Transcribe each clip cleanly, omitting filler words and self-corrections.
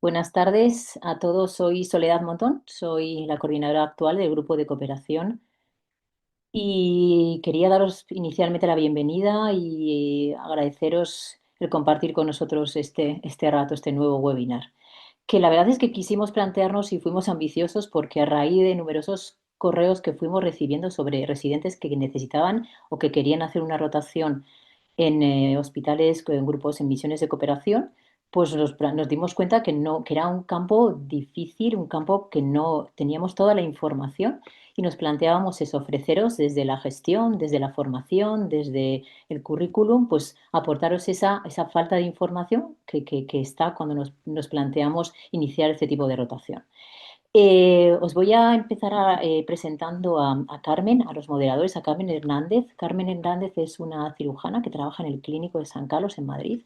Buenas tardes a todos. Soy Soledad Montón, soy la coordinadora actual del grupo de cooperación y quería daros inicialmente la bienvenida y agradeceros el compartir con nosotros este rato, este nuevo webinar. Que la verdad es que quisimos plantearnos y fuimos ambiciosos porque a raíz de numerosos correos que fuimos recibiendo sobre residentes que necesitaban o que querían hacer una rotación en hospitales, en grupos, en misiones de cooperación, pues nos dimos cuenta que, no, que era un campo difícil, un campo que no teníamos toda la información y nos planteábamos eso, ofreceros desde la gestión, desde la formación, desde el currículum, pues aportaros esa falta de información que está cuando nos planteamos iniciar este tipo de rotación. Os voy a empezar presentando a Carmen, a los moderadores, a Carmen Hernández. Carmen Hernández es una cirujana que trabaja en el Clínico de San Carlos, en Madrid,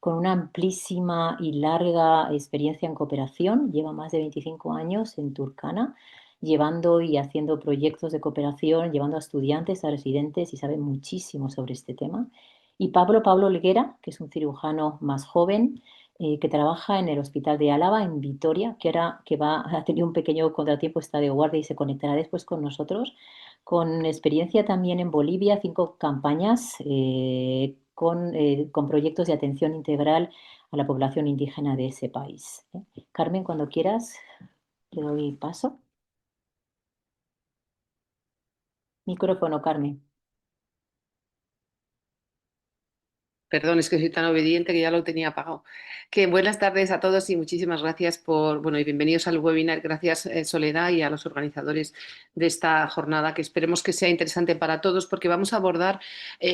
con una amplísima y larga experiencia en cooperación. Lleva más de 25 años en Turkana, llevando y haciendo proyectos de cooperación, llevando a estudiantes, a residentes y sabe muchísimo sobre este tema. Y Pablo Olguera, que es un cirujano más joven, que trabaja en el Hospital de Álava, en Vitoria, ha tenido un pequeño contratiempo, está de guardia y se conectará después con nosotros, con experiencia también en Bolivia, 5 campañas con proyectos de atención integral a la población indígena de ese país. Carmen, cuando quieras, te doy paso. Micrófono, Carmen. Perdón, es que soy tan obediente que ya lo tenía apagado. Que buenas tardes a todos y muchísimas gracias bueno, y bienvenidos al webinar. Gracias, Soledad, y a los organizadores de esta jornada, que esperemos que sea interesante para todos, porque vamos a abordar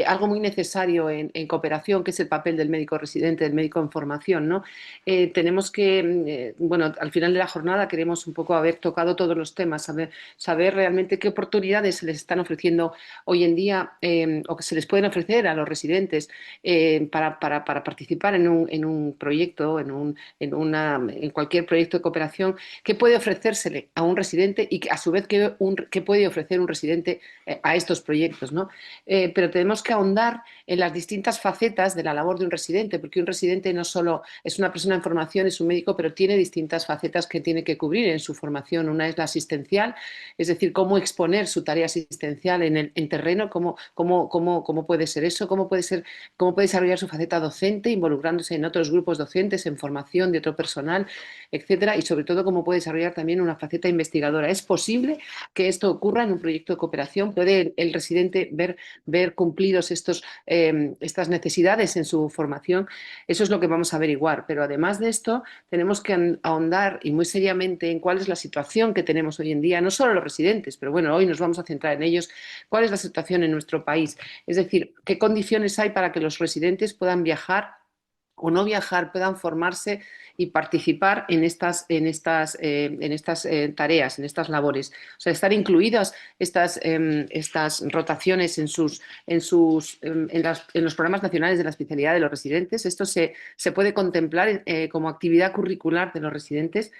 algo muy necesario en cooperación, que es el papel del médico residente, del médico en formación, ¿no? Tenemos que, bueno, al final de la jornada queremos un poco haber tocado todos los temas, saber realmente qué oportunidades se les están ofreciendo hoy en día, o que se les pueden ofrecer a los residentes para participar en un proyecto, en cualquier proyecto de cooperación, que puede ofrecérsele a un residente y que, a su vez que puede ofrecer un residente a estos proyectos, ¿no? Pero tenemos que ahondar en las distintas facetas de la labor de un residente, porque un residente no solo es una persona en formación, es un médico, pero tiene distintas facetas que tiene que cubrir en su formación. Una es la asistencial, es decir, cómo exponer su tarea asistencial en terreno, cómo puede ser eso, cómo puede desarrollar su faceta docente, involucrándose en otros grupos docentes, en formación de otro personal, etcétera, y sobre todo cómo puede desarrollar también una faceta investigadora. ¿Es posible que esto ocurra en un proyecto de cooperación? ¿Puede el residente ver cumplidos estas necesidades en su formación? Eso es lo que vamos a averiguar. Pero además de esto, tenemos que ahondar y muy seriamente en cuál es la situación que tenemos hoy en día, no solo los residentes, pero bueno, hoy nos vamos a centrar en ellos. ¿Cuál es la situación en nuestro país? Es decir, ¿qué condiciones hay para que los residentes puedan viajar o no viajar, puedan formarse y participar en estas tareas, en estas labores? O sea, estar incluidas estas rotaciones en los programas nacionales de la especialidad de los residentes. Esto se puede contemplar como actividad curricular de los residentes,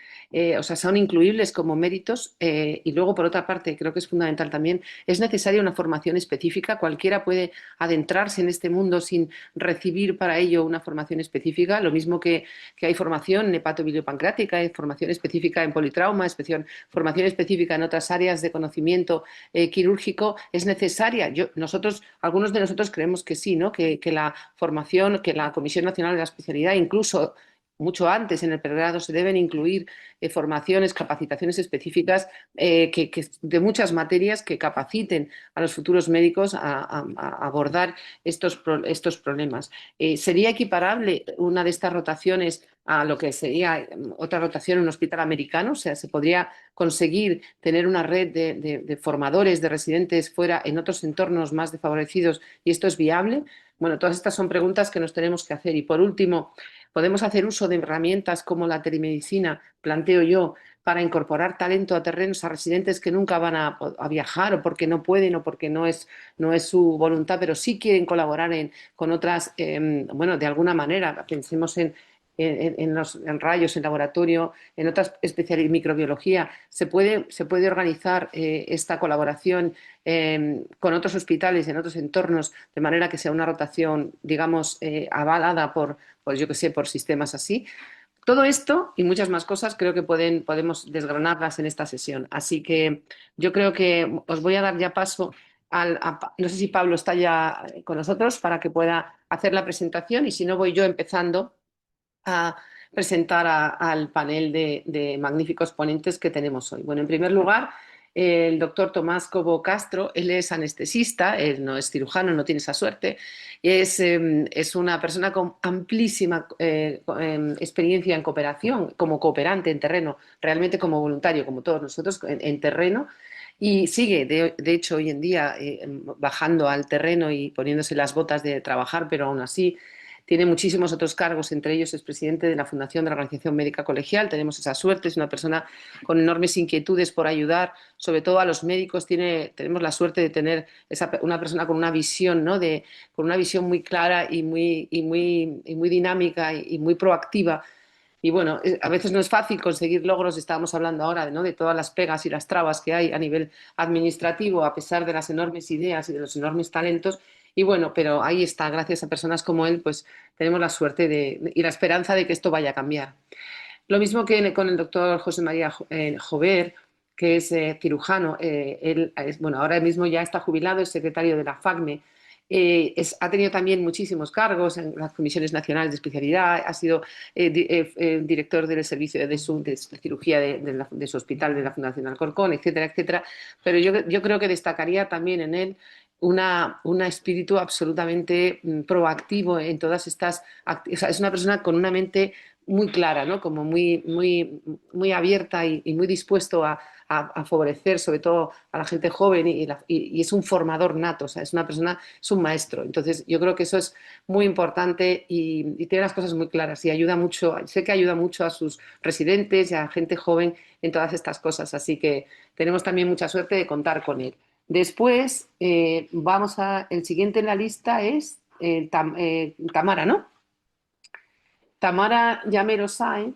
o sea, son incluibles como méritos. Y luego, por otra parte, creo que es fundamental también, es necesaria una formación específica. Cualquiera puede adentrarse en este mundo sin recibir para ello una formación específica, lo mismo que hay formación en hepatobiliopancreática, hay formación específica en politrauma, formación específica en otras áreas de conocimiento quirúrgico. Es necesaria. Algunos de nosotros creemos que sí, ¿no? Que la formación, que la Comisión Nacional de la Especialidad, incluso mucho antes en el pregrado, se deben incluir formaciones, capacitaciones específicas de muchas materias que capaciten a los futuros médicos a abordar estos problemas. ¿Sería equiparable una de estas rotaciones a lo que sería otra rotación en un hospital americano? O sea, ¿se podría conseguir tener una red de formadores, de residentes fuera en otros entornos más desfavorecidos, y esto es viable? Bueno, todas estas son preguntas que nos tenemos que hacer. Y por último, ¿podemos hacer uso de herramientas como la telemedicina, planteo yo, para incorporar talento a terrenos, a residentes que nunca van a viajar, o porque no pueden, o porque no es su voluntad, pero sí quieren colaborar con otras, bueno, de alguna manera? Pensemos en rayos, en laboratorio, en otras especialidades, microbiología. Se puede organizar esta colaboración con otros hospitales, en otros entornos, de manera que sea una rotación, digamos, avalada por, yo qué sé, por sistemas así. Todo esto y muchas más cosas creo que podemos desgranarlas en esta sesión. Así que yo creo que os voy a dar ya paso no sé si Pablo está ya con nosotros para que pueda hacer la presentación y si no voy yo empezando a presentar al panel de magníficos ponentes que tenemos hoy. Bueno, en primer lugar, el doctor Tomás Cobo Castro, él es anestesista, él no es cirujano, no tiene esa suerte, es una persona con amplísima experiencia en cooperación, como cooperante en terreno, realmente como voluntario, como todos nosotros, en terreno. Y sigue, de hecho, hoy en día bajando al terreno y poniéndose las botas de trabajar, pero aún así tiene muchísimos otros cargos, entre ellos es presidente de la Fundación de la Organización Médica Colegial. Tenemos esa suerte, es una persona con enormes inquietudes por ayudar, sobre todo a los médicos. Tenemos la suerte de tener una persona con una visión, ¿no? Con una visión muy clara y muy dinámica y muy proactiva. Y bueno, a veces no es fácil conseguir logros, estábamos hablando ahora, ¿no? De todas las pegas y las trabas que hay a nivel administrativo, a pesar de las enormes ideas y de los enormes talentos. Y bueno, pero ahí está, gracias a personas como él, pues tenemos la suerte y la esperanza de que esto vaya a cambiar. Lo mismo que con el doctor José María Jover, que es cirujano. Bueno, ahora mismo ya está jubilado, es secretario de la FACME. Ha tenido también muchísimos cargos en las comisiones nacionales de especialidad, ha sido director del servicio de cirugía de su hospital de la Fundación Alcorcón, etcétera, etcétera. Pero yo creo que destacaría también en él un espíritu absolutamente proactivo en todas estas. O sea, es una persona con una mente muy clara, ¿no? Como muy abierta y muy dispuesto a favorecer sobre todo a la gente joven y es un formador nato, o sea, es una persona, es un maestro. Entonces yo creo que eso es muy importante y tiene las cosas muy claras y ayuda mucho, sé que ayuda mucho a sus residentes y a gente joven en todas estas cosas, así que tenemos también mucha suerte de contar con él. Después, el siguiente en la lista es Tamara, ¿no? Tamara Llamero Sanz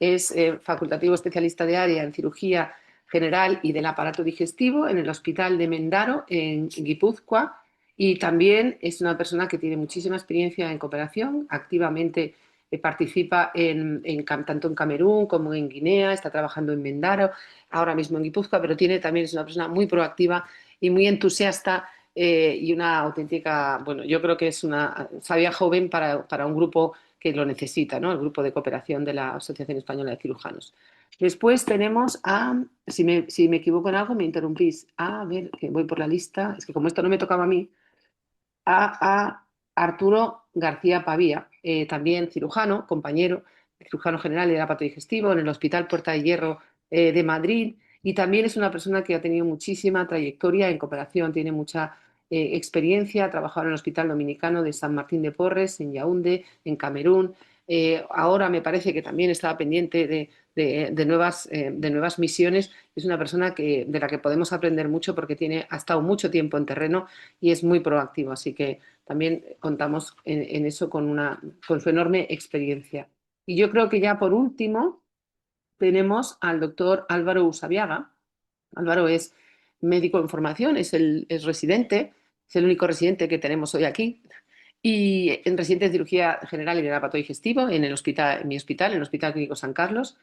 es facultativo especialista de área en cirugía general y del aparato digestivo en el Hospital de Mendaro, en Guipúzcoa, y también es una persona que tiene muchísima experiencia en cooperación, activamente participa tanto en Camerún como en Guinea, está trabajando en Mendaro, ahora mismo en Guipúzcoa, pero también es una persona muy proactiva y muy entusiasta y una auténtica, bueno, yo creo que es una sabia joven para un grupo que lo necesita, ¿no? El grupo de cooperación de la Asociación Española de Cirujanos. Después tenemos si me equivoco en algo, me interrumpís. A ver, que voy por la lista, es que como esto no me tocaba a mí, a Arturo García Pavía, también cirujano, compañero, cirujano general del aparato digestivo en el Hospital Puerta de Hierro de Madrid, y también es una persona que ha tenido muchísima trayectoria en cooperación, tiene mucha experiencia, ha trabajado en el Hospital Dominicano de San Martín de Porres, en Yaoundé, en Camerún. Ahora me parece que también estaba pendiente de nuevas misiones. Es una persona de la que podemos aprender mucho porque ha estado mucho tiempo en terreno y es muy proactivo. Así que también contamos en eso con su enorme experiencia. Y yo creo que ya por último tenemos al doctor Álvaro Usabiaga. Álvaro es médico en formación, es residente, es el único residente que tenemos hoy aquí. Y en residente de cirugía general y de aparato digestivo en mi hospital, en el Hospital Clínico San Carlos.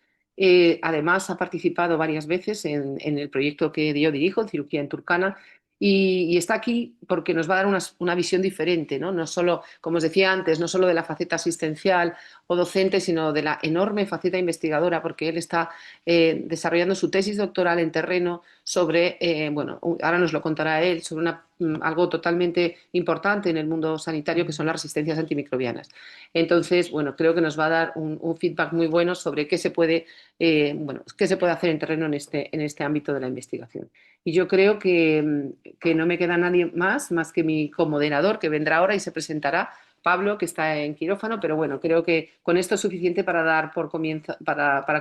Además, ha participado varias veces en el proyecto que yo dirijo, Cirugía en Turcana, y está aquí porque nos va a dar una visión diferente, ¿no? No solo, como os decía antes, no solo de la faceta asistencial o docente, sino de la enorme faceta investigadora, porque él está desarrollando su tesis doctoral en terreno sobre, bueno, ahora nos lo contará él, sobre algo totalmente importante en el mundo sanitario, que son las resistencias antimicrobianas. Entonces, bueno, creo que nos va a dar un feedback muy bueno sobre qué se puede hacer en terreno en este ámbito de la investigación. Y yo creo que no me queda nadie más que mi comoderador, que vendrá ahora y se presentará, Pablo, que está en quirófano, pero bueno, creo que con esto es suficiente para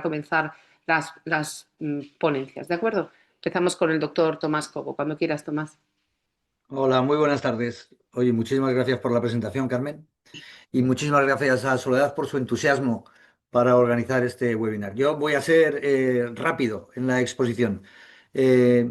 comenzar las ponencias, ¿de acuerdo? Empezamos con el doctor Tomás Cobo. Cuando quieras, Tomás. Hola, muy buenas tardes. Oye, muchísimas gracias por la presentación, Carmen, y muchísimas gracias a Soledad por su entusiasmo para organizar este webinar. Yo voy a ser rápido en la exposición. Eh,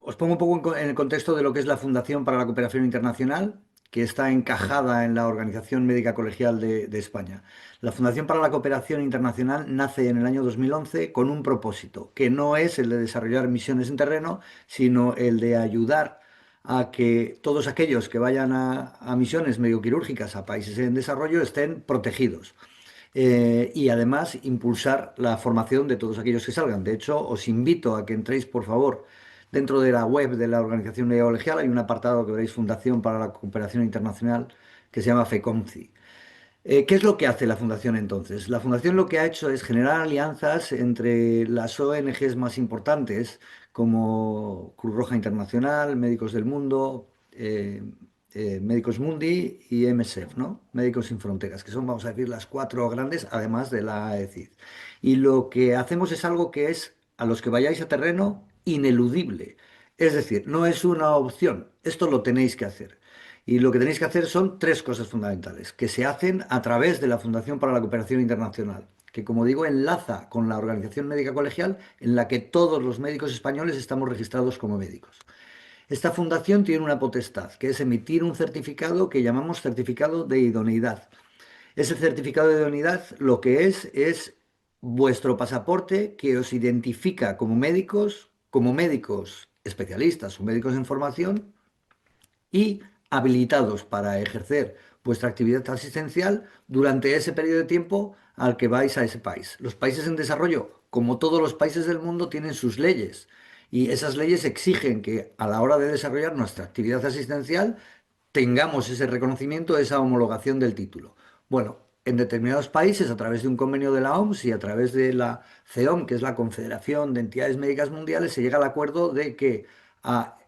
Os pongo un poco en el contexto de lo que es la Fundación para la Cooperación Internacional. que está encajada en la Organización Médica Colegial de España. La Fundación para la Cooperación Internacional nace en el año 2011 con un propósito, que no es el de desarrollar misiones en terreno, sino el de ayudar a que todos aquellos que vayan a misiones medioquirúrgicas a países en desarrollo estén protegidos. Y además impulsar la formación de todos aquellos que salgan. De hecho, os invito a que entréis, por favor, dentro de la web de la Organización Médica Colegial. Hay un apartado que veréis Fundación para la Cooperación Internacional que se llama FECOMCI. ¿Qué es lo que hace la Fundación entonces? La Fundación lo que ha hecho es generar alianzas entre las ONGs más importantes, como Cruz Roja Internacional, Médicos del Mundo, Médicos Mundi y MSF, ¿no? Médicos Sin Fronteras, que son, vamos a decir, las cuatro grandes, además de la AECID. Y lo que hacemos es algo que es, a los que vayáis a terreno, ineludible. Es decir, no es una opción, esto lo tenéis que hacer. Y lo que tenéis que hacer son tres cosas fundamentales, que se hacen a través de la Fundación para la Cooperación Internacional, que como digo enlaza con la Organización Médica Colegial en la que todos los médicos españoles estamos registrados como médicos. Esta fundación tiene una potestad, que es emitir un certificado que llamamos certificado de idoneidad. Ese certificado de idoneidad lo que es vuestro pasaporte que os identifica como médicos especialistas o médicos en formación y habilitados para ejercer vuestra actividad asistencial durante ese periodo de tiempo al que vais a ese país. Los países en desarrollo, como todos los países del mundo, tienen sus leyes y esas leyes exigen que a la hora de desarrollar nuestra actividad asistencial tengamos ese reconocimiento, esa homologación del título. Bueno, en determinados países, a través de un convenio de la OMS y a través de la CEOM, que es la Confederación de Entidades Médicas Mundiales, se llega al acuerdo de que a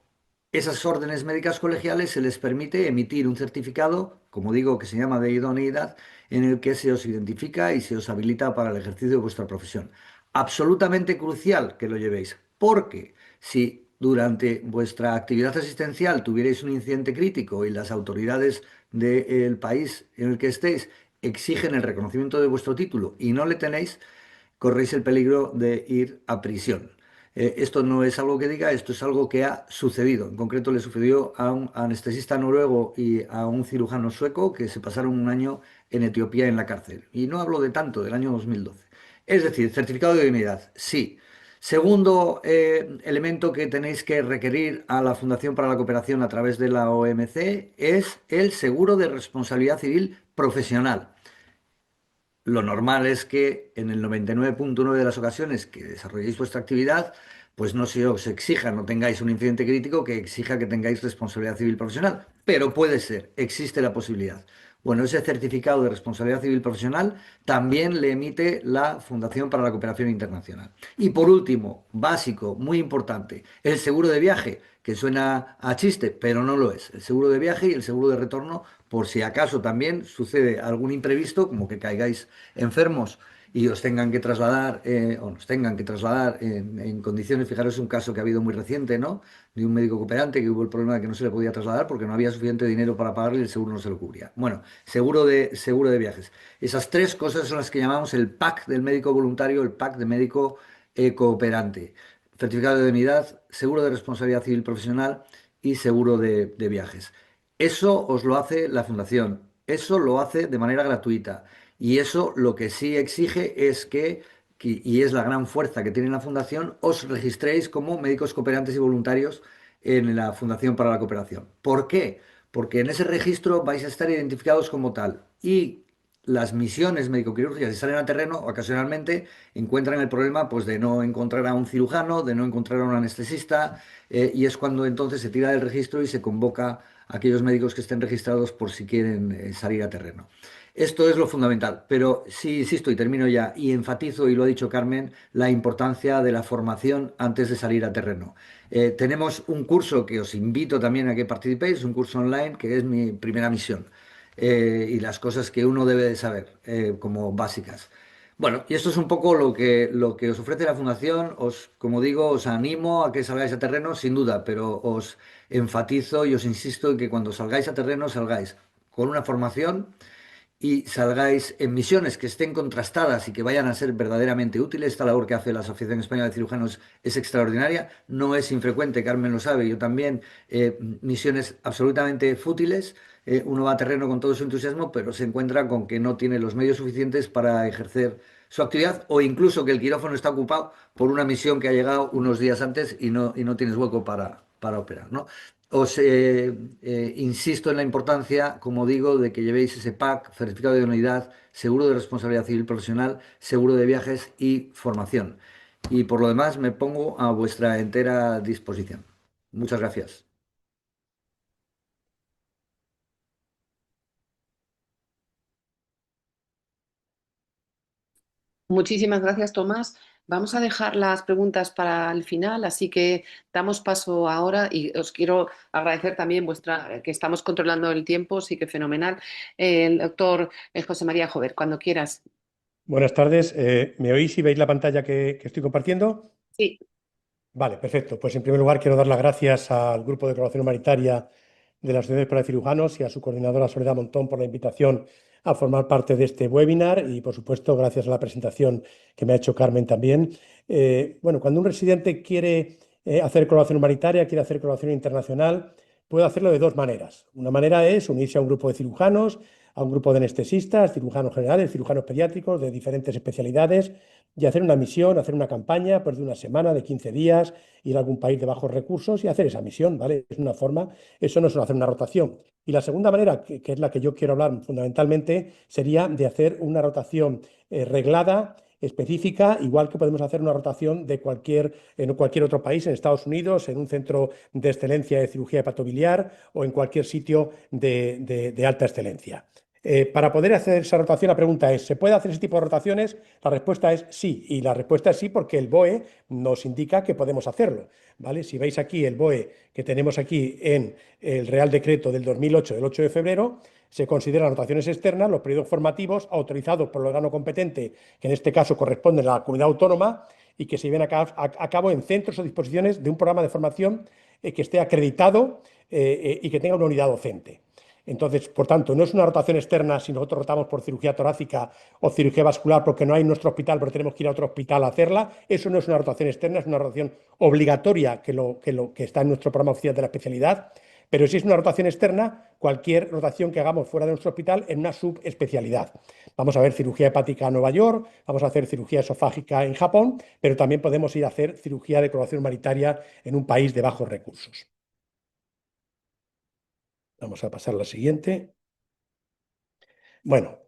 esas órdenes médicas colegiales se les permite emitir un certificado, como digo, que se llama de idoneidad, en el que se os identifica y se os habilita para el ejercicio de vuestra profesión. Absolutamente crucial que lo llevéis, porque si durante vuestra actividad asistencial tuvierais un incidente crítico y las autoridades del país en el que estéis exigen el reconocimiento de vuestro título y no le tenéis, corréis el peligro de ir a prisión. Esto no es algo que diga, esto es algo que ha sucedido. En concreto le sucedió a un anestesista noruego y a un cirujano sueco que se pasaron un año en Etiopía en la cárcel. Y no hablo de tanto, del año 2012. Es decir, certificado de idoneidad, sí. Segundo elemento que tenéis que requerir a la Fundación para la Cooperación a través de la OMC es el seguro de responsabilidad civil profesional. Lo normal es que en el 99,9 de las ocasiones que desarrolléis vuestra actividad, pues no se os exija, no tengáis un incidente crítico que exija que tengáis responsabilidad civil profesional. Pero puede ser, existe la posibilidad. Bueno, ese certificado de responsabilidad civil profesional también le emite la Fundación para la Cooperación Internacional. Y por último, básico, muy importante, el seguro de viaje, que suena a chiste, pero no lo es. El seguro de viaje y el seguro de retorno, por si acaso también sucede algún imprevisto, como que caigáis enfermos y os tengan que trasladar, o nos tengan que trasladar en condiciones, fijaros un caso que ha habido muy reciente, ¿no? De un médico cooperante que hubo el problema de que no se le podía trasladar porque no había suficiente dinero para pagarle y el seguro no se lo cubría. Bueno, seguro de viajes. Esas tres cosas son las que llamamos el PAC del médico voluntario, el PAC de médico cooperante. Certificado de unidad, seguro de responsabilidad civil profesional y seguro de viajes. Eso os lo hace la Fundación, eso lo hace de manera gratuita y eso lo que sí exige es y es la gran fuerza que tiene la Fundación, os registréis como médicos cooperantes y voluntarios en la Fundación para la Cooperación. ¿Por qué? Porque en ese registro vais a estar identificados como tal y las misiones médico-quirúrgicas, si salen a terreno, ocasionalmente encuentran el problema pues, de no encontrar a un cirujano, de no encontrar a un anestesista, y es cuando entonces se tira del registro y se convoca a aquellos médicos que estén registrados por si quieren salir a terreno. Esto es lo fundamental, pero sí insisto y termino ya, y enfatizo, y lo ha dicho Carmen, la importancia de la formación antes de salir a terreno. Tenemos un curso que os invito también a que participéis, un curso online que es mi primera misión y las cosas que uno debe de saber como básicas. Bueno, y esto es un poco lo que os ofrece la Fundación. Como digo, os animo a que salgáis a terreno, sin duda, pero os enfatizo y os insisto en que cuando salgáis a terreno, salgáis con una formación y salgáis en misiones que estén contrastadas y que vayan a ser verdaderamente útiles. Esta labor que hace la Asociación Española de Cirujanos es extraordinaria, no es infrecuente, Carmen lo sabe, yo también, misiones absolutamente fútiles. Uno va a terreno con todo su entusiasmo, pero se encuentra con que no tiene los medios suficientes para ejercer su actividad o incluso que el quirófano está ocupado por una misión que ha llegado unos días antes y no tienes hueco para operar, ¿no? Os insisto en la importancia, como digo, de que llevéis ese PAC, certificado de idoneidad, seguro de responsabilidad civil profesional, seguro de viajes y formación. Y por lo demás me pongo a vuestra entera disposición. Muchas gracias. Muchísimas gracias, Tomás. Vamos a dejar las preguntas para el final, así que damos paso ahora y os quiero agradecer también que estamos controlando el tiempo, sí que fenomenal. El doctor José María Jover, cuando quieras. Buenas tardes. ¿Me oís y veis la pantalla que estoy compartiendo? Sí. Vale, perfecto. Pues en primer lugar quiero dar las gracias al Grupo de Colaboración Humanitaria de la Asociación Española de Cirujanos y a su coordinadora Soledad Montón por la invitación a formar parte de este webinar y, por supuesto, gracias a la presentación que me ha hecho Carmen también. Bueno, cuando un residente quiere hacer colaboración humanitaria, quiere hacer colaboración internacional, puede hacerlo de dos maneras. Una manera es unirse a un grupo de cirujanos, a un grupo de anestesistas, cirujanos generales, cirujanos pediátricos de diferentes especialidades y hacer una misión, hacer una campaña pues, de una semana, de 15 días, ir a algún país de bajos recursos y hacer esa misión, ¿vale? Es una forma, eso no es hacer una rotación. Y la segunda manera, que es la que yo quiero hablar fundamentalmente, sería de hacer una rotación reglada, específica, igual que podemos hacer una rotación en cualquier otro país, en Estados Unidos, en un centro de excelencia de cirugía hepatobiliar o en cualquier sitio de alta excelencia. Para poder hacer esa rotación, la pregunta es, ¿se puede hacer ese tipo de rotaciones? La respuesta es sí, y la respuesta es sí porque el BOE nos indica que podemos hacerlo, ¿vale? Si veis aquí el BOE que tenemos aquí en el Real Decreto del 2008, del 8 de febrero, se consideran rotaciones externas los periodos formativos autorizados por el órgano competente, que en este caso corresponde a la comunidad autónoma, y que se lleven a cabo en centros o disposiciones de un programa de formación que esté acreditado y que tenga una unidad docente. Entonces, por tanto, no es una rotación externa si nosotros rotamos por cirugía torácica o cirugía vascular porque no hay en nuestro hospital, pero tenemos que ir a otro hospital a hacerla. Eso no es una rotación externa, es una rotación obligatoria que está en nuestro programa oficial de la especialidad. Pero si es una rotación externa, cualquier rotación que hagamos fuera de nuestro hospital en una subespecialidad. Vamos a ver cirugía hepática en Nueva York, vamos a hacer cirugía esofágica en Japón, pero también podemos ir a hacer cirugía de colocación humanitaria en un país de bajos recursos. Vamos a pasar a la siguiente. Bueno,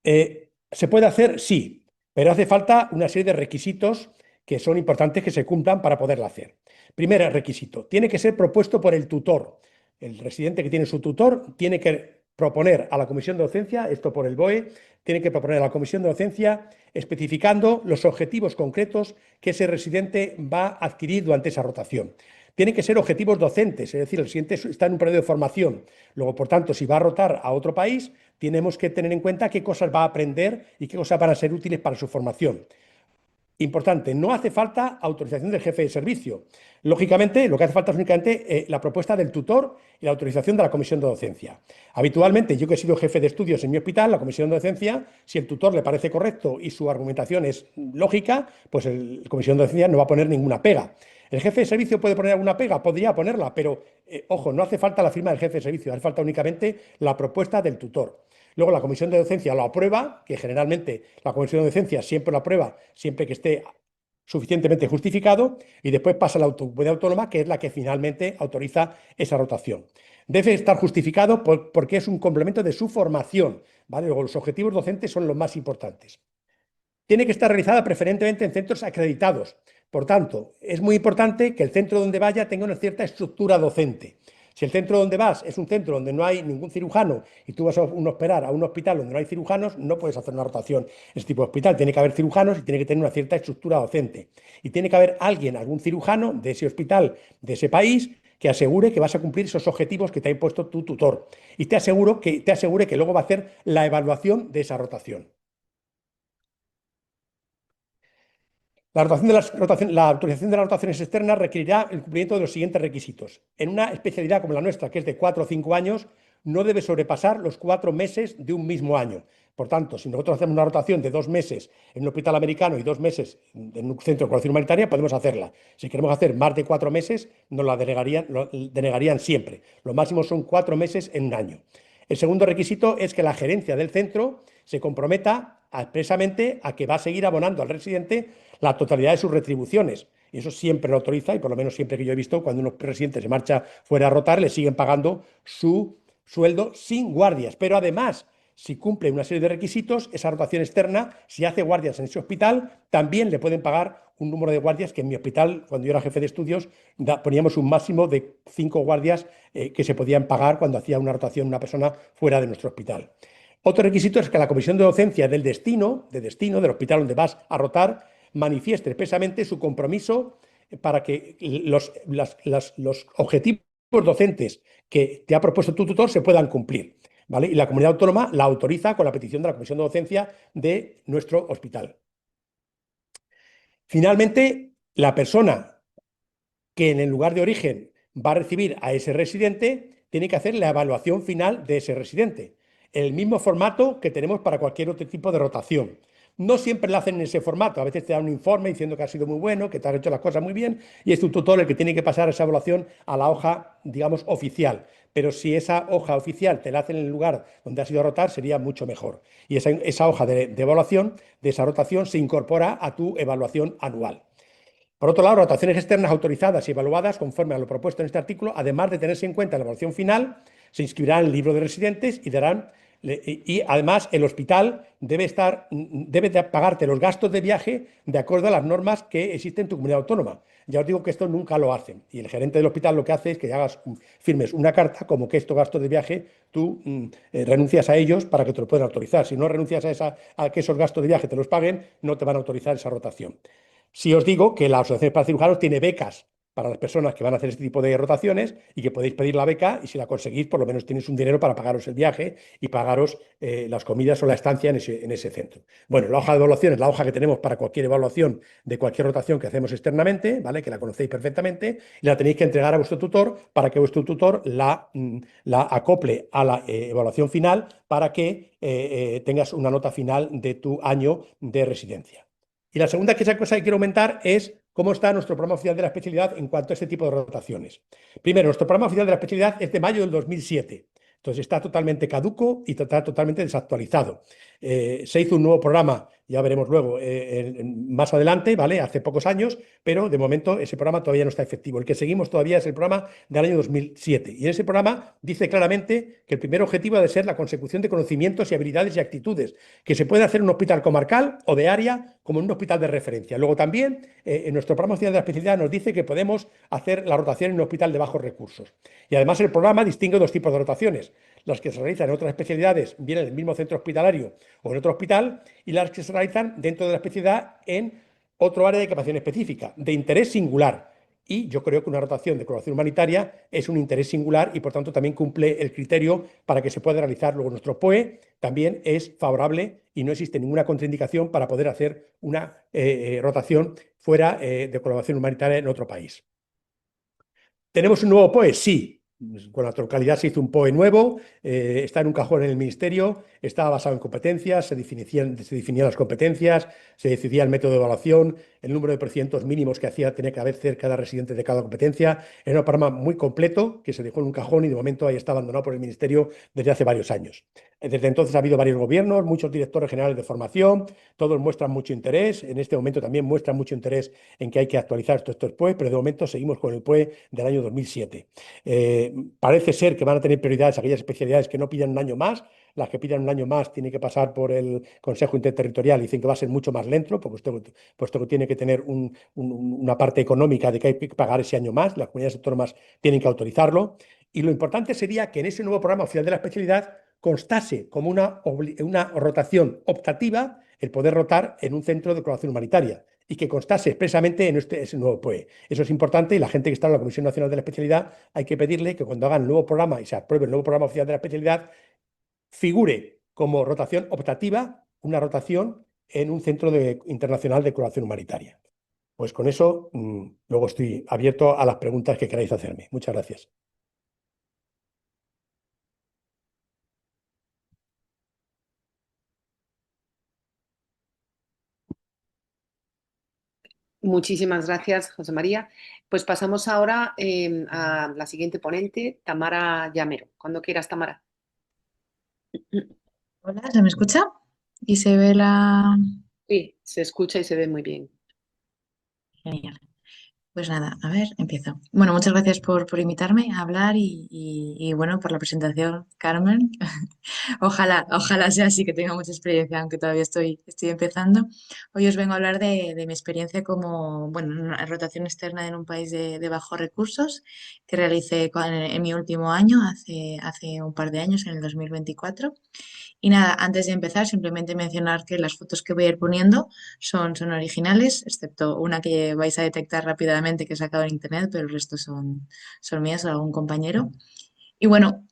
¿se puede hacer? Sí, pero hace falta una serie de requisitos que son importantes que se cumplan para poderla hacer. Primer requisito, tiene que ser propuesto por el tutor. El residente que tiene su tutor tiene que proponer a la comisión de docencia, esto por el BOE, tiene que proponer a la comisión de docencia especificando los objetivos concretos que ese residente va a adquirir durante esa rotación. Tienen que ser objetivos docentes, es decir, el residente está en un periodo de formación. Luego, por tanto, si va a rotar a otro país, tenemos que tener en cuenta qué cosas va a aprender y qué cosas van a ser útiles para su formación. Importante, no hace falta autorización del jefe de servicio. Lógicamente, lo que hace falta es únicamente la propuesta del tutor y la autorización de la comisión de docencia. Habitualmente, yo que he sido jefe de estudios en mi hospital, la comisión de docencia, si el tutor le parece correcto y su argumentación es lógica, pues la comisión de docencia no va a poner ninguna pega. ¿El jefe de servicio puede poner alguna pega? Podría ponerla, pero, ojo, no hace falta la firma del jefe de servicio, hace falta únicamente la propuesta del tutor. Luego la comisión de docencia lo aprueba, que generalmente la comisión de docencia siempre lo aprueba, siempre que esté suficientemente justificado, y después pasa a la comunidad autónoma, que es la que finalmente autoriza esa rotación. Debe estar justificado porque es un complemento de su formación, ¿vale? Luego los objetivos docentes son los más importantes. Tiene que estar realizada preferentemente en centros acreditados. Por tanto, es muy importante que el centro donde vaya tenga una cierta estructura docente. Si el centro donde vas es un centro donde no hay ningún cirujano y tú vas a operar a un hospital donde no hay cirujanos, no puedes hacer una rotación en ese tipo de hospital. Tiene que haber cirujanos y tiene que tener una cierta estructura docente. Y tiene que haber alguien, algún cirujano de ese hospital, de ese país, que asegure que vas a cumplir esos objetivos que te ha impuesto tu tutor. Y te asegure que luego va a hacer la evaluación de esa rotación. La autorización de las rotaciones externas requerirá el cumplimiento de los siguientes requisitos. En una especialidad como la nuestra, que es de 4 o 5 años, no debe sobrepasar los 4 meses de un mismo año. Por tanto, si nosotros hacemos una rotación de 2 meses en un hospital americano y 2 meses en un centro de colaboración humanitaria, podemos hacerla. Si queremos hacer más de 4 meses, nos la denegarían siempre. Lo máximo son 4 meses en un año. El segundo requisito es que la gerencia del centro se comprometa expresamente a que va a seguir abonando al residente la totalidad de sus retribuciones. Y eso siempre lo autoriza, y por lo menos siempre que yo he visto, cuando un residente se marcha fuera a rotar, le siguen pagando su sueldo sin guardias. Pero además, si cumple una serie de requisitos, esa rotación externa, si hace guardias en ese hospital, también le pueden pagar un número de guardias que en mi hospital, cuando yo era jefe de estudios, poníamos un máximo de 5 guardias que se podían pagar cuando hacía una rotación una persona fuera de nuestro hospital. Otro requisito es que la comisión de docencia del destino, del hospital donde vas a rotar, manifieste expresamente su compromiso para que los objetivos docentes que te ha propuesto tu tutor se puedan cumplir, ¿vale? Y la comunidad autónoma la autoriza con la petición de la comisión de docencia de nuestro hospital. Finalmente, la persona que en el lugar de origen va a recibir a ese residente tiene que hacer la evaluación final de ese residente, en el mismo formato que tenemos para cualquier otro tipo de rotación. No siempre lo hacen en ese formato, a veces te dan un informe diciendo que ha sido muy bueno, que te has hecho las cosas muy bien, y es tu tutor el que tiene que pasar esa evaluación a la hoja, digamos, oficial. Pero si esa hoja oficial te la hacen en el lugar donde has ido a rotar, sería mucho mejor. Y esa hoja de evaluación, de esa rotación, se incorpora a tu evaluación anual. Por otro lado, rotaciones externas autorizadas y evaluadas conforme a lo propuesto en este artículo, además de tenerse en cuenta la evaluación final, se inscribirán en el libro de residentes y además el hospital debe de pagarte los gastos de viaje de acuerdo a las normas que existen en tu comunidad autónoma. Ya os digo que esto nunca lo hacen. Y el gerente del hospital lo que hace es que firmes una carta como que estos gastos de viaje tú renuncias a ellos para que te lo puedan autorizar. Si no renuncias a que esos gastos de viaje te los paguen, no te van a autorizar esa rotación. Sí os digo que la Asociación para Cirujanos tiene becas para las personas que van a hacer este tipo de rotaciones y que podéis pedir la beca y si la conseguís, por lo menos tenéis un dinero para pagaros el viaje y pagaros las comidas o la estancia en ese centro. Bueno, la hoja de evaluación es la hoja que tenemos para cualquier evaluación de cualquier rotación que hacemos externamente, ¿vale? Que la conocéis perfectamente y la tenéis que entregar a vuestro tutor para que vuestro tutor la acople a la evaluación final para que tengas una nota final de tu año de residencia. Y la segunda cosa que quiero aumentar es cómo está nuestro programa oficial de la especialidad en cuanto a este tipo de rotaciones. Primero, nuestro programa oficial de la especialidad es de mayo del 2007. Entonces está totalmente caduco y está totalmente desactualizado. Se hizo un nuevo programa, ya veremos luego, más adelante, ¿vale? Hace pocos años, pero de momento ese programa todavía no está efectivo. El que seguimos todavía es el programa del año 2007. Y en ese programa dice claramente que el primer objetivo ha de ser la consecución de conocimientos y habilidades y actitudes, que se puede hacer en un hospital comarcal o de área como en un hospital de referencia. Luego también, en nuestro programa oficial de la especialidad nos dice que podemos hacer la rotación en un hospital de bajos recursos. Y además el programa distingue dos tipos de rotaciones. Las que se realizan en otras especialidades, bien en el mismo centro hospitalario o en otro hospital, y las que se realizan dentro de la especialidad en otro área de capacidad específica, de interés singular. Y yo creo que una rotación de colaboración humanitaria es un interés singular y, por tanto, también cumple el criterio para que se pueda realizar. Luego, nuestro POE también es favorable y no existe ninguna contraindicación para poder hacer una rotación fuera de colaboración humanitaria en otro país. ¿Tenemos un nuevo POE? Sí. Con la troncalidad se hizo un POE nuevo, está en un cajón en el Ministerio, estaba basado en competencias, se definían las competencias, se decidía el método de evaluación, el número de procedimientos mínimos que tenía que haber cada residente de cada competencia. Era un programa muy completo que se dejó en un cajón y de momento ahí está abandonado por el Ministerio desde hace varios años. Desde entonces ha habido varios gobiernos, muchos directores generales de formación, todos muestran mucho interés, en este momento también muestran mucho interés en que hay que actualizar estos POE, pero de momento seguimos con el POE del año 2007. Parece ser que van a tener prioridades aquellas especialidades que no pidan un año más. Las que pidan un año más tienen que pasar por el Consejo Interterritorial y dicen que va a ser mucho más lento, puesto que tiene que tener una parte económica de que hay que pagar ese año más. Las comunidades autónomas tienen que autorizarlo. Y lo importante sería que en ese nuevo programa oficial de la especialidad constase como una rotación optativa el poder rotar en un centro de colaboración humanitaria y que constase expresamente en ese nuevo POE. Eso es importante y la gente que está en la Comisión Nacional de la Especialidad hay que pedirle que cuando hagan el nuevo programa y se apruebe el nuevo programa oficial de la especialidad, figure como rotación optativa una rotación en un centro internacional de colaboración humanitaria. Pues con eso, luego estoy abierto a las preguntas que queráis hacerme. Muchas gracias. Muchísimas gracias, José María. Pues pasamos ahora a la siguiente ponente, Tamara Llamero. Cuando quieras, Tamara. Hola, ¿se me escucha? Y se ve la... Sí, se escucha y se ve muy bien. Genial. Pues nada, a ver, empiezo. Bueno, muchas gracias por invitarme a hablar y bueno, por la presentación, Carmen. Ojalá sea así, que tenga mucha experiencia, aunque todavía estoy empezando. Hoy os vengo a hablar de mi experiencia como, bueno, en una rotación externa en un país de bajos recursos que realicé en mi último año, hace un par de años, en el 2024. Y nada, antes de empezar, simplemente mencionar que las fotos que voy a ir poniendo son originales, excepto una que vais a detectar rápidamente que he sacado en internet, pero el resto son mías o de algún compañero. Y bueno,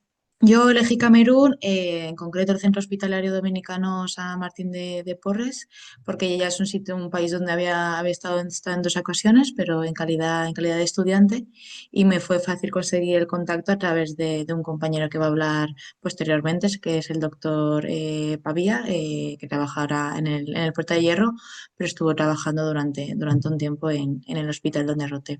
yo elegí Camerún, en concreto el Centro Hospitalario Dominicano San Martín de Porres, porque ya es un sitio, un país donde había estado en dos ocasiones, pero en calidad de estudiante, y me fue fácil conseguir el contacto a través de un compañero que va a hablar posteriormente, que es el doctor Pavía, que trabaja ahora en el Puerta de Hierro, pero estuvo trabajando durante un tiempo en el hospital donde roté.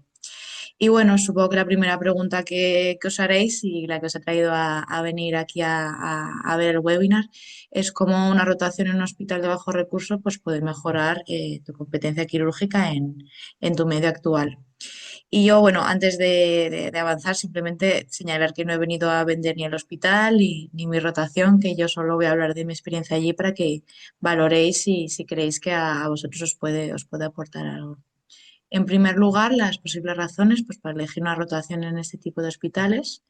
Y bueno, supongo que la primera pregunta que os haréis y la que os ha traído a venir aquí a ver el webinar es cómo una rotación en un hospital de bajo recursos pues, puede mejorar tu competencia quirúrgica en tu medio actual. Y yo, bueno, antes de avanzar, simplemente señalar que no he venido a vender ni el hospital ni mi rotación, que yo solo voy a hablar de mi experiencia allí para que valoréis si creéis que a vosotros os puede aportar algo. En primer lugar, las posibles razones pues, para elegir una rotación en este tipo de hospitales.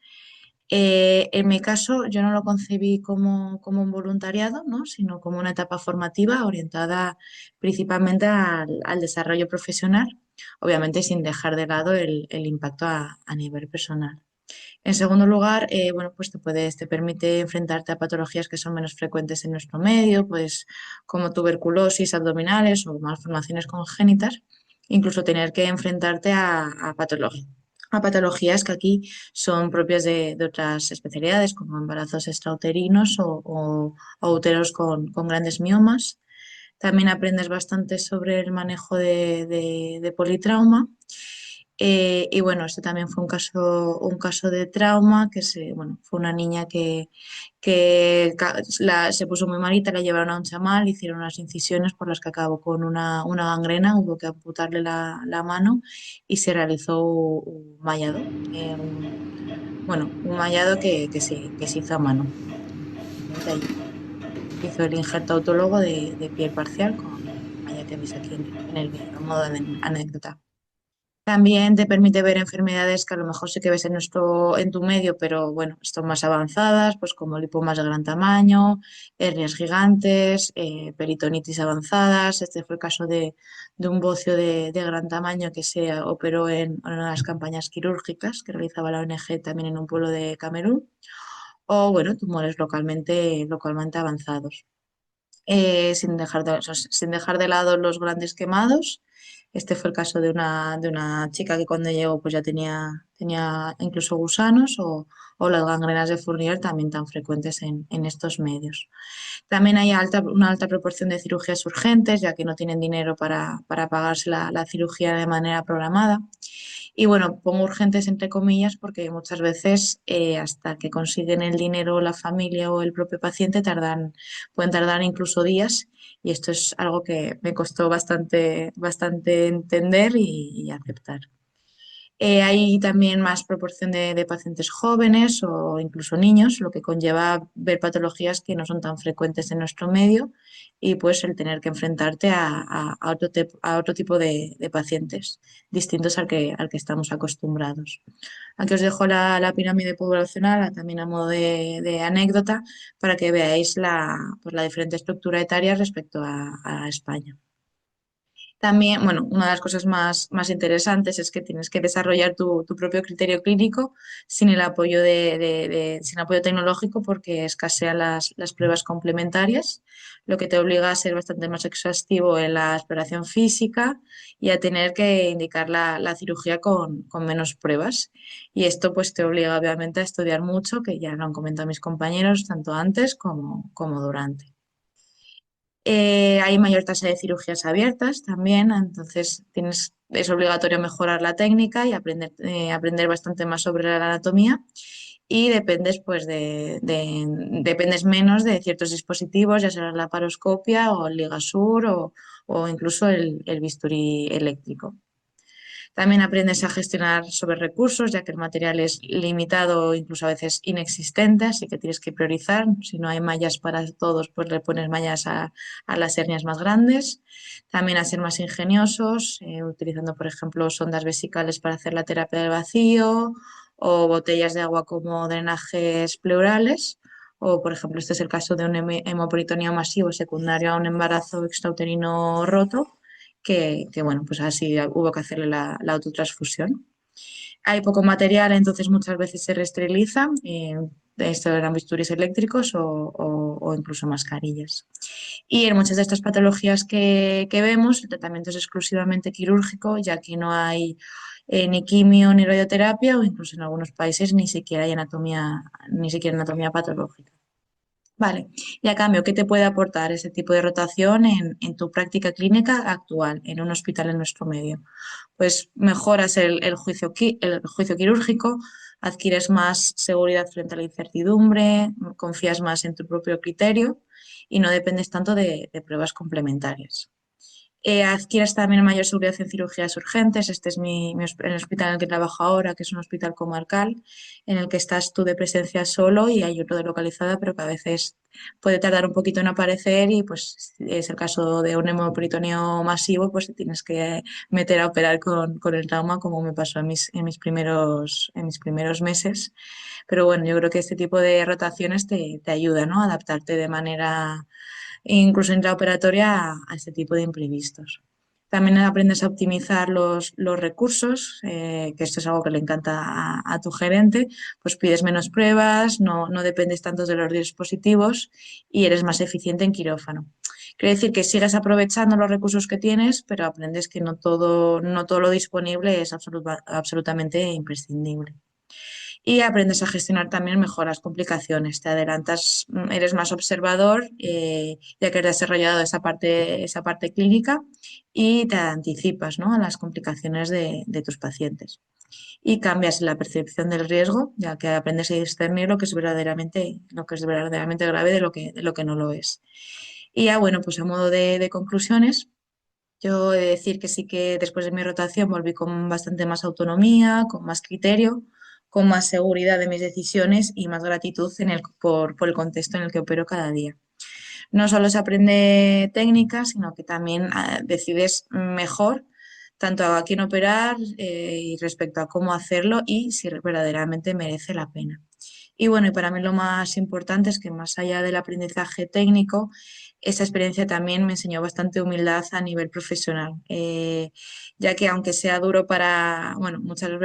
En mi caso, yo no lo concebí como un voluntariado, ¿no? Sino como una etapa formativa orientada principalmente al desarrollo profesional, obviamente sin dejar de lado el impacto a nivel personal. En segundo lugar, bueno, pues te permite enfrentarte a patologías que son menos frecuentes en nuestro medio, pues como tuberculosis abdominales o malformaciones congénitas, incluso tener que enfrentarte a patologías que aquí son propias de otras especialidades, como embarazos extrauterinos o úteros con grandes miomas. También aprendes bastante sobre el manejo de politrauma. Y bueno, este también fue un caso de trauma, bueno, fue una niña que se puso muy malita, la llevaron a un chamal, le hicieron unas incisiones por las que acabó con una gangrena, hubo que amputarle la mano y se realizó un mallado. Bueno, un mallado que se hizo a mano. Allí. Hizo el injerto autólogo de piel parcial con el malla que veis aquí en el vídeo, a modo de anécdota. También te permite ver enfermedades que a lo mejor sí que ves en tu medio, pero bueno, están más avanzadas, pues como lipomas de gran tamaño, hernias gigantes, peritonitis avanzadas. Este fue el caso de un bocio de gran tamaño que se operó en una de las campañas quirúrgicas que realizaba la ONG también en un pueblo de Camerún. O bueno, tumores localmente avanzados. Sin dejar de lado los grandes quemados. Este fue el caso de una chica que cuando llegó pues ya tenía incluso gusanos o las gangrenas de Fournier también tan frecuentes en estos medios. También hay una alta proporción de cirugías urgentes, ya que no tienen dinero para pagarse la cirugía de manera programada. Y bueno, pongo urgentes entre comillas porque muchas veces hasta que consiguen el dinero la familia o el propio paciente pueden tardar incluso días, y esto es algo que me costó bastante entender y aceptar. Hay también más proporción de pacientes jóvenes o incluso niños, lo que conlleva ver patologías que no son tan frecuentes en nuestro medio y pues el tener que enfrentarte a otro tipo de pacientes distintos al que estamos acostumbrados. Aquí os dejo la pirámide poblacional también a modo de anécdota para que veáis pues la diferente estructura etaria respecto a España. También, bueno, una de las cosas más interesantes es que tienes que desarrollar tu propio criterio clínico sin el apoyo sin apoyo tecnológico, porque escasean las pruebas complementarias, lo que te obliga a ser bastante más exhaustivo en la exploración física y a tener que indicar la cirugía con menos pruebas. Y esto pues te obliga obviamente a estudiar mucho, que ya lo han comentado mis compañeros, tanto antes como durante. Hay mayor tasa de cirugías abiertas también, entonces es obligatorio mejorar la técnica y aprender bastante más sobre la anatomía. Y dependes menos de ciertos dispositivos, ya sea la laparoscopia o el ligasur o incluso el bisturí eléctrico. También aprendes a gestionar sobre recursos, ya que el material es limitado o incluso a veces inexistente, así que tienes que priorizar. Si no hay mallas para todos, pues le pones mallas a las hernias más grandes. También a ser más ingeniosos, utilizando, por ejemplo, sondas vesicales para hacer la terapia del vacío o botellas de agua como drenajes pleurales. O, por ejemplo, este es el caso de un hemoperitoneo masivo secundario a un embarazo extrauterino roto bueno, pues así hubo que hacerle la autotransfusión. Hay poco material, entonces muchas veces se reesteriliza. Esto eran bisturís eléctricos o incluso mascarillas. Y en muchas de estas patologías que vemos, el tratamiento es exclusivamente quirúrgico, ya que no hay ni quimio ni radioterapia, o incluso en algunos países ni siquiera hay ni siquiera anatomía patológica. Vale, y a cambio, ¿qué te puede aportar ese tipo de rotación en tu práctica clínica actual, en un hospital en nuestro medio? Pues mejoras el juicio quirúrgico, adquieres más seguridad frente a la incertidumbre, confías más en tu propio criterio y no dependes tanto de pruebas complementarias. Adquieres también mayor seguridad en cirugías urgentes. Este es el hospital en el que trabajo ahora, que es un hospital comarcal, en el que estás tú de presencia solo y hay otro de localizada, pero que a veces puede tardar un poquito en aparecer y pues si es el caso de un hemoperitoneo masivo, pues te tienes que meter a operar con el trauma, como me pasó en mis primeros meses. Pero bueno, yo creo que este tipo de rotaciones te ayuda, ¿no? A adaptarte de manera incluso intraoperatoria a este tipo de imprevistos. También aprendes a optimizar los recursos, que esto es algo que le encanta a tu gerente, pues pides menos pruebas, no dependes tanto de los dispositivos y eres más eficiente en quirófano. Quiere decir que sigues aprovechando los recursos que tienes, pero aprendes que no todo lo disponible es absolutamente imprescindible. Y aprendes a gestionar también mejor las complicaciones. Te adelantas, eres más observador, ya que has desarrollado esa parte clínica y te anticipas, ¿no? A las complicaciones de tus pacientes. Y cambias la percepción del riesgo, ya que aprendes a discernir lo que es verdaderamente grave de lo que no lo es. Y ya, bueno, pues a modo de conclusiones, yo he de decir que sí que después de mi rotación volví con bastante más autonomía, con más criterio, con más seguridad de mis decisiones y más gratitud por el contexto en el que opero cada día. No solo se aprende técnica, sino que también decides mejor tanto a quién operar y respecto a cómo hacerlo y si verdaderamente merece la pena. Y bueno, y para mí lo más importante es que más allá del aprendizaje técnico, esa experiencia también me enseñó bastante humildad a nivel profesional, ya que aunque sea duro bueno, muchas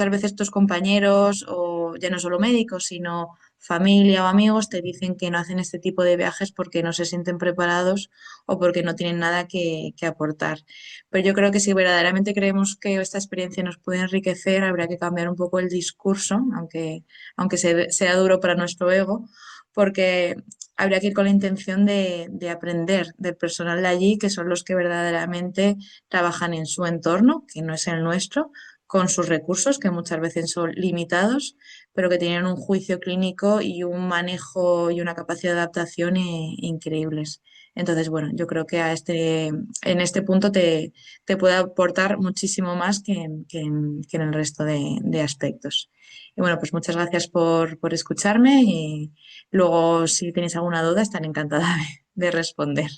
veces tus compañeros o ya no solo médicos, sino familia o amigos te dicen que no hacen este tipo de viajes porque no se sienten preparados o porque no tienen nada que aportar. Pero yo creo que si verdaderamente creemos que esta experiencia nos puede enriquecer, habría que cambiar un poco el discurso, aunque sea duro para nuestro ego, porque habría que ir con la intención de aprender del personal de allí, que son los que verdaderamente trabajan en su entorno, que no es el nuestro, con sus recursos, que muchas veces son limitados, pero que tienen un juicio clínico y un manejo y una capacidad de adaptación increíbles. Entonces, bueno, yo creo que en este punto te puede aportar muchísimo más que en el resto de aspectos. Y bueno, pues muchas gracias por escucharme y luego si tenéis alguna duda estaré encantada de responder.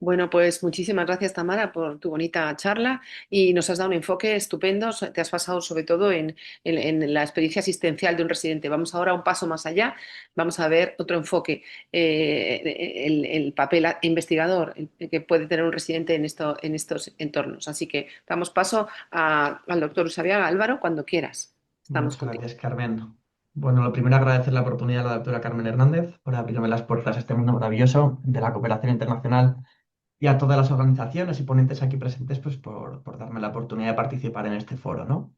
Bueno, pues muchísimas gracias, Tamara, por tu bonita charla y nos has dado un enfoque estupendo. Te has basado sobre todo en la experiencia asistencial de un residente. Vamos ahora un paso más allá. Vamos a ver otro enfoque, el papel investigador que puede tener un residente en estos entornos. Así que damos paso al doctor Usabiaga. Álvaro, cuando quieras. Estamos Muchas contigo. gracias, Carmen. Bueno, lo primero agradecer la oportunidad a la doctora Carmen Hernández por abrirme las puertas a este mundo maravilloso de la cooperación internacional y a todas las organizaciones y ponentes aquí presentes pues, por darme la oportunidad de participar en este foro, ¿no?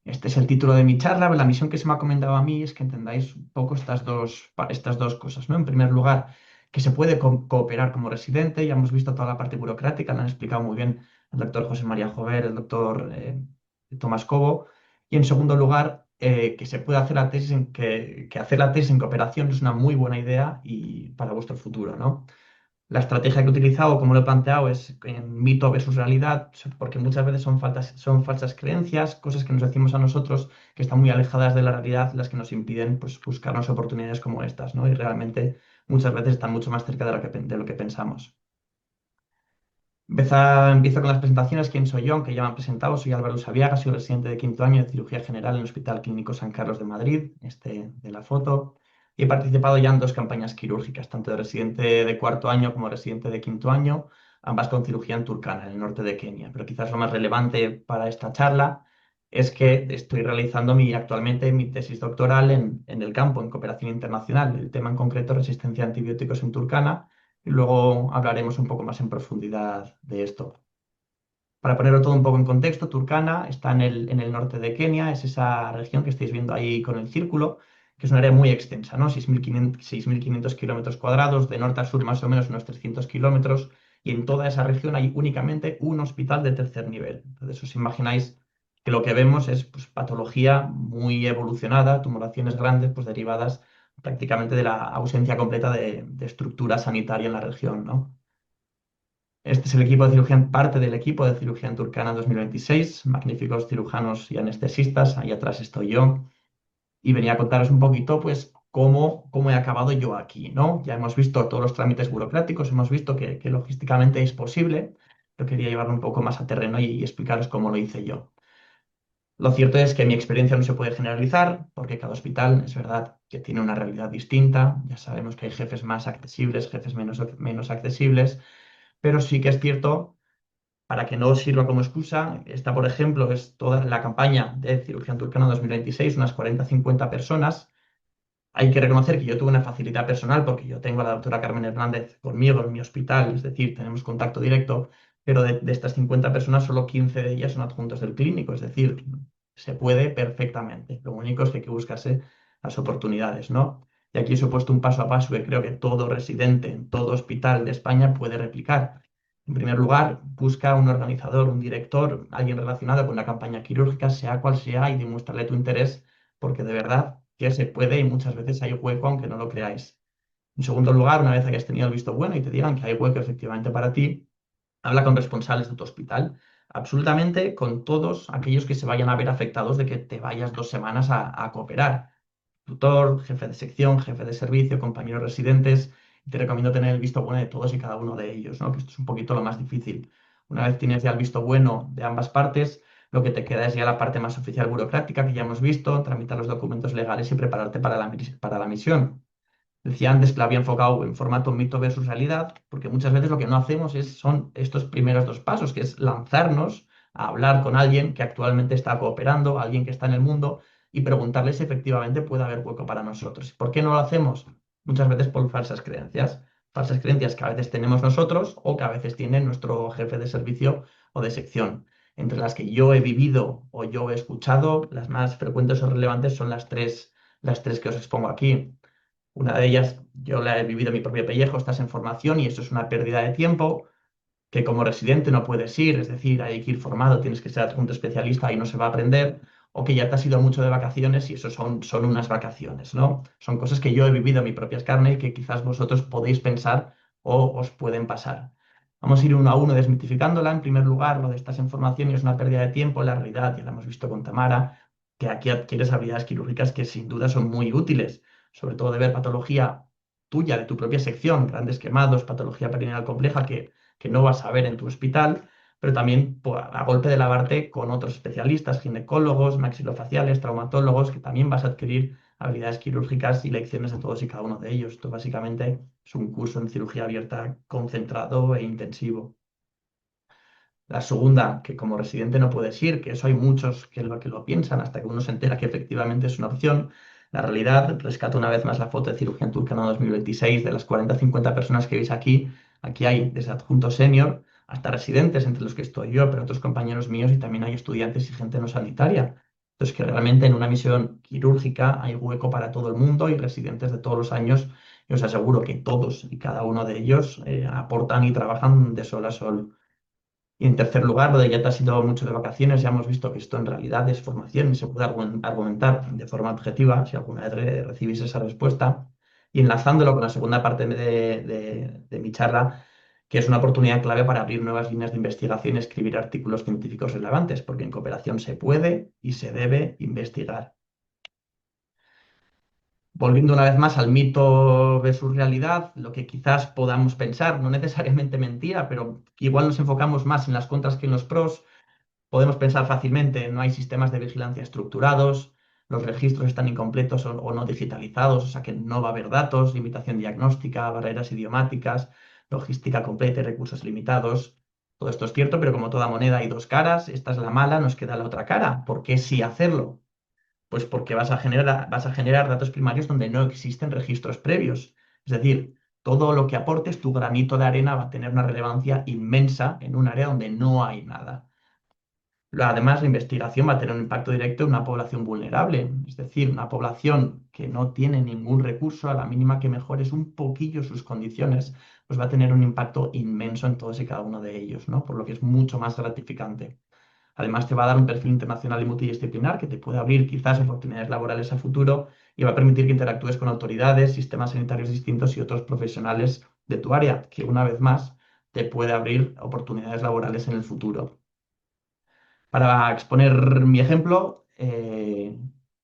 Este es el título de mi charla. La misión que se me ha encomendado a mí es que entendáis un poco estas dos cosas, ¿no? En primer lugar, que se puede cooperar como residente. Ya hemos visto toda la parte burocrática, lo han explicado muy bien el doctor José María Jover, el doctor Tomás Cobo. Y en segundo lugar, que se puede hacer la tesis que hacer la tesis en cooperación es una muy buena idea y para vuestro futuro, ¿no? La estrategia que he utilizado, como lo he planteado, es en mito versus realidad, porque muchas veces son falsas creencias, cosas que nos decimos a nosotros que están muy alejadas de la realidad, las que nos impiden pues, buscarnos oportunidades como estas, ¿no? Y realmente muchas veces están mucho más cerca de lo que pensamos. Empiezo con las presentaciones. ¿Quién soy yo? Aunque ya me han presentado, soy Álvaro Usabiaga, soy residente de quinto año de cirugía general en el Hospital Clínico San Carlos de Madrid, de la foto. Y he participado ya en 2 campañas quirúrgicas, tanto de residente de cuarto año como residente de quinto año, ambas con cirugía en Turkana, en el norte de Kenia. Pero quizás lo más relevante para esta charla es que estoy realizando actualmente mi tesis doctoral en el campo, en cooperación internacional. El tema en concreto, resistencia a antibióticos en Turkana, y luego hablaremos un poco más en profundidad de esto. Para ponerlo todo un poco en contexto, Turkana está en el norte de Kenia, es esa región que estáis viendo ahí con el círculo, que es un área muy extensa, ¿no? 6.500 kilómetros cuadrados, de norte a sur más o menos unos 300 kilómetros, y en toda esa región hay únicamente un hospital de tercer nivel. Entonces os imagináis que lo que vemos es pues, patología muy evolucionada, tumoraciones grandes pues, derivadas prácticamente de la ausencia completa de estructura sanitaria en la región, ¿no? Este es el equipo de cirugía, parte del equipo de cirugía en Turkana 2026, magníficos cirujanos y anestesistas, ahí atrás estoy yo, y venía a contaros un poquito, pues, cómo he acabado yo aquí, ¿no? Ya hemos visto todos los trámites burocráticos, hemos visto que logísticamente es posible, pero quería llevarlo un poco más a terreno y explicaros cómo lo hice yo. Lo cierto es que mi experiencia no se puede generalizar, porque cada hospital es verdad que tiene una realidad distinta, ya sabemos que hay jefes más accesibles, jefes menos accesibles, pero sí que es cierto, para que no os sirva como excusa, esta, por ejemplo, es toda la campaña de cirugía en Turkana 2026, unas 40-50 personas. Hay que reconocer que yo tuve una facilidad personal porque yo tengo a la doctora Carmen Hernández conmigo en mi hospital, es decir, tenemos contacto directo, pero de estas 50 personas, solo 15 de ellas son adjuntos del clínico, es decir, se puede perfectamente. Lo único es que hay que buscarse las oportunidades, ¿no? Y aquí os he puesto un paso a paso que creo que todo residente en todo hospital de España puede replicar. En primer lugar, busca un organizador, un director, alguien relacionado con la campaña quirúrgica, sea cual sea, y demuéstrale tu interés, porque de verdad que se puede y muchas veces hay hueco, aunque no lo creáis. En segundo lugar, una vez hayas tenido el visto bueno y te digan que hay hueco efectivamente para ti, habla con responsables de tu hospital, absolutamente con todos aquellos que se vayan a ver afectados de que te vayas 2 semanas a cooperar. Tutor, jefe de sección, jefe de servicio, compañeros residentes. Y te recomiendo tener el visto bueno de todos y cada uno de ellos, ¿no? Que esto es un poquito lo más difícil. Una vez tienes ya el visto bueno de ambas partes, lo que te queda es ya la parte más oficial burocrática que ya hemos visto, tramitar los documentos legales y prepararte para la misión. Decía antes que la había enfocado en formato mito versus realidad, porque muchas veces lo que no hacemos son estos primeros 2 pasos, que es lanzarnos a hablar con alguien que actualmente está cooperando, alguien que está en el mundo, y preguntarle si efectivamente puede haber hueco para nosotros. ¿Y por qué no lo hacemos? Muchas veces por falsas creencias que a veces tenemos nosotros o que a veces tiene nuestro jefe de servicio o de sección. Entre las que yo he vivido o yo he escuchado, las más frecuentes o relevantes son las tres que os expongo aquí. Una de ellas, yo la he vivido en mi propio pellejo, estás en formación y eso es una pérdida de tiempo que como residente no puedes ir, es decir, hay que ir formado, tienes que ser adjunto especialista y no se va a aprender, o que ya te has ido mucho de vacaciones y eso son unas vacaciones, ¿no? Son cosas que yo he vivido en mi propia carne y que quizás vosotros podéis pensar o os pueden pasar. Vamos a ir uno a uno desmitificándola. En primer lugar, lo de estás en formación y es una pérdida de tiempo, la realidad, ya la hemos visto con Tamara, que aquí adquieres habilidades quirúrgicas que sin duda son muy útiles, sobre todo de ver patología tuya, de tu propia sección, grandes quemados, patología perineal compleja que no vas a ver en tu hospital, pero también a golpe de lavarte con otros especialistas, ginecólogos, maxilofaciales, traumatólogos, que también vas a adquirir habilidades quirúrgicas y lecciones de todos y cada uno de ellos. Esto básicamente es un curso en cirugía abierta concentrado e intensivo. La segunda, que como residente no puedes ir, que eso hay muchos que lo piensan hasta que uno se entera que efectivamente es una opción. La realidad, rescato una vez más la foto de cirugía en Turkana 2026, de las 40-50 personas que veis aquí, aquí hay desde adjunto senior hasta residentes, entre los que estoy yo, pero otros compañeros míos, y también hay estudiantes y gente no sanitaria. Entonces, que realmente en una misión quirúrgica hay hueco para todo el mundo y residentes de todos los años y os aseguro que todos y cada uno de ellos aportan y trabajan de sol a sol. Y en tercer lugar, lo de ya te has ido mucho de vacaciones, ya hemos visto que esto en realidad es formación y se puede argumentar de forma objetiva si alguna vez recibís esa respuesta. Y enlazándolo con la segunda parte de mi charla, que es una oportunidad clave para abrir nuevas líneas de investigación y escribir artículos científicos relevantes, porque en cooperación se puede y se debe investigar. Volviendo una vez más al mito versus realidad, lo que quizás podamos pensar, no necesariamente mentira, pero que igual nos enfocamos más en las contras que en los pros. Podemos pensar fácilmente, no hay sistemas de vigilancia estructurados, los registros están incompletos o no digitalizados, o sea que no va a haber datos, limitación diagnóstica, barreras idiomáticas, logística completa y recursos limitados. Todo esto es cierto, pero como toda moneda hay dos caras, esta es la mala, nos queda la otra cara. ¿Por qué sí hacerlo? Pues porque vas a generar datos primarios donde no existen registros previos. Es decir, todo lo que aportes, tu granito de arena va a tener una relevancia inmensa en un área donde no hay nada. Además, la investigación va a tener un impacto directo en una población vulnerable, es decir, una población que no tiene ningún recurso, a la mínima que mejores un poquillo sus condiciones, pues va a tener un impacto inmenso en todos y cada uno de ellos, ¿no? Por lo que es mucho más gratificante. Además, te va a dar un perfil internacional y multidisciplinar que te puede abrir quizás oportunidades laborales a futuro y va a permitir que interactúes con autoridades, sistemas sanitarios distintos y otros profesionales de tu área, que una vez más te puede abrir oportunidades laborales en el futuro. Para exponer mi ejemplo,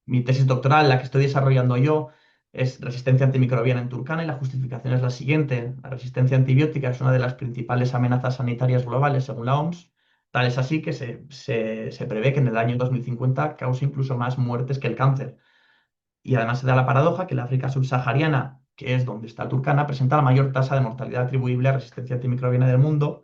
mi tesis doctoral, la que estoy desarrollando yo, es resistencia antimicrobiana en Turkana y la justificación es la siguiente. La resistencia antibiótica es una de las principales amenazas sanitarias globales según la OMS. Tal es así que se prevé que en el año 2050 cause incluso más muertes que el cáncer. Y además se da la paradoja que la África subsahariana, que es donde está Turkana, presenta la mayor tasa de mortalidad atribuible a resistencia antimicrobiana del mundo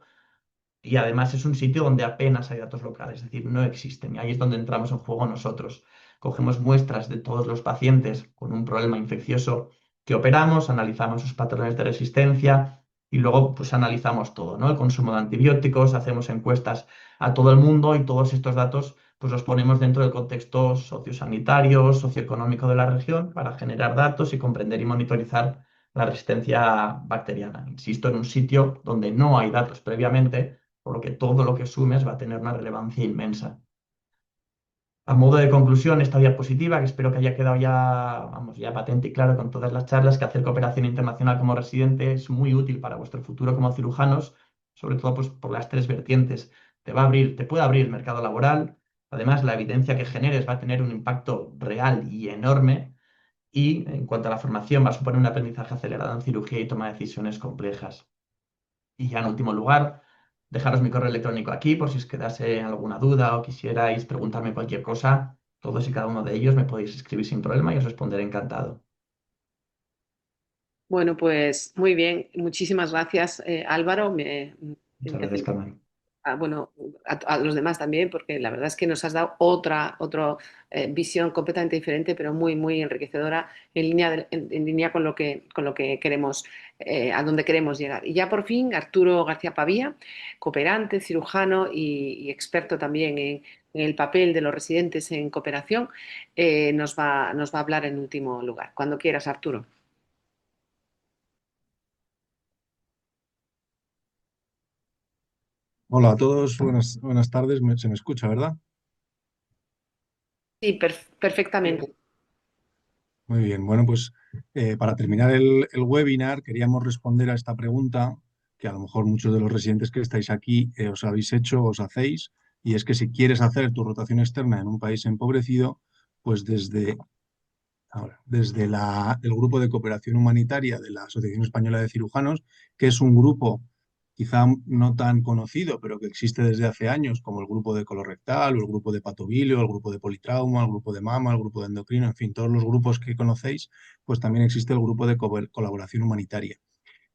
y además es un sitio donde apenas hay datos locales, es decir, no existen. Y ahí es donde entramos en juego nosotros. Cogemos muestras de todos los pacientes con un problema infeccioso que operamos, analizamos sus patrones de resistencia y luego pues analizamos todo, ¿no? El consumo de antibióticos, hacemos encuestas a todo el mundo y todos estos datos pues los ponemos dentro del contexto sociosanitario, socioeconómico de la región para generar datos y comprender y monitorizar la resistencia bacteriana. Insisto, en un sitio donde no hay datos previamente, por lo que todo lo que sumes va a tener una relevancia inmensa. A modo de conclusión, esta diapositiva, que espero que haya quedado ya, vamos, ya patente y claro con todas las charlas, que hacer cooperación internacional como residente es muy útil para vuestro futuro como cirujanos, sobre todo pues, por las tres vertientes. Te puede abrir el mercado laboral, además la evidencia que generes va a tener un impacto real y enorme, y en cuanto a la formación va a suponer un aprendizaje acelerado en cirugía y toma de decisiones complejas. Y ya en último lugar, dejaros mi correo electrónico aquí por si os quedase alguna duda o quisierais preguntarme cualquier cosa. Todos y cada uno de ellos me podéis escribir sin problema y os responderé encantado. Bueno, pues muy bien. Muchísimas gracias, Álvaro. Muchas gracias, Carmen. Bueno, a los demás también, porque la verdad es que nos has dado otra visión completamente diferente, pero muy, muy enriquecedora en línea con lo que queremos, a donde queremos llegar. Y ya por fin, Arturo García Pavía, cooperante, cirujano y experto también en el papel de los residentes en cooperación, nos va a hablar en último lugar. Cuando quieras, Arturo. Hola a todos, buenas tardes. Se me escucha, ¿verdad? Sí, perfectamente. Muy bien, bueno, pues para terminar el webinar queríamos responder a esta pregunta que a lo mejor muchos de los residentes que estáis aquí os habéis hecho, os hacéis, y es que si quieres hacer tu rotación externa en un país empobrecido, pues desde el grupo de cooperación humanitaria de la Asociación Española de Cirujanos, que es un grupo quizá no tan conocido, pero que existe desde hace años, como el grupo de colorectal, o el grupo de patobilio, el grupo de politrauma, el grupo de mama, el grupo de endocrino, en fin, todos los grupos que conocéis, pues también existe el grupo de colaboración humanitaria,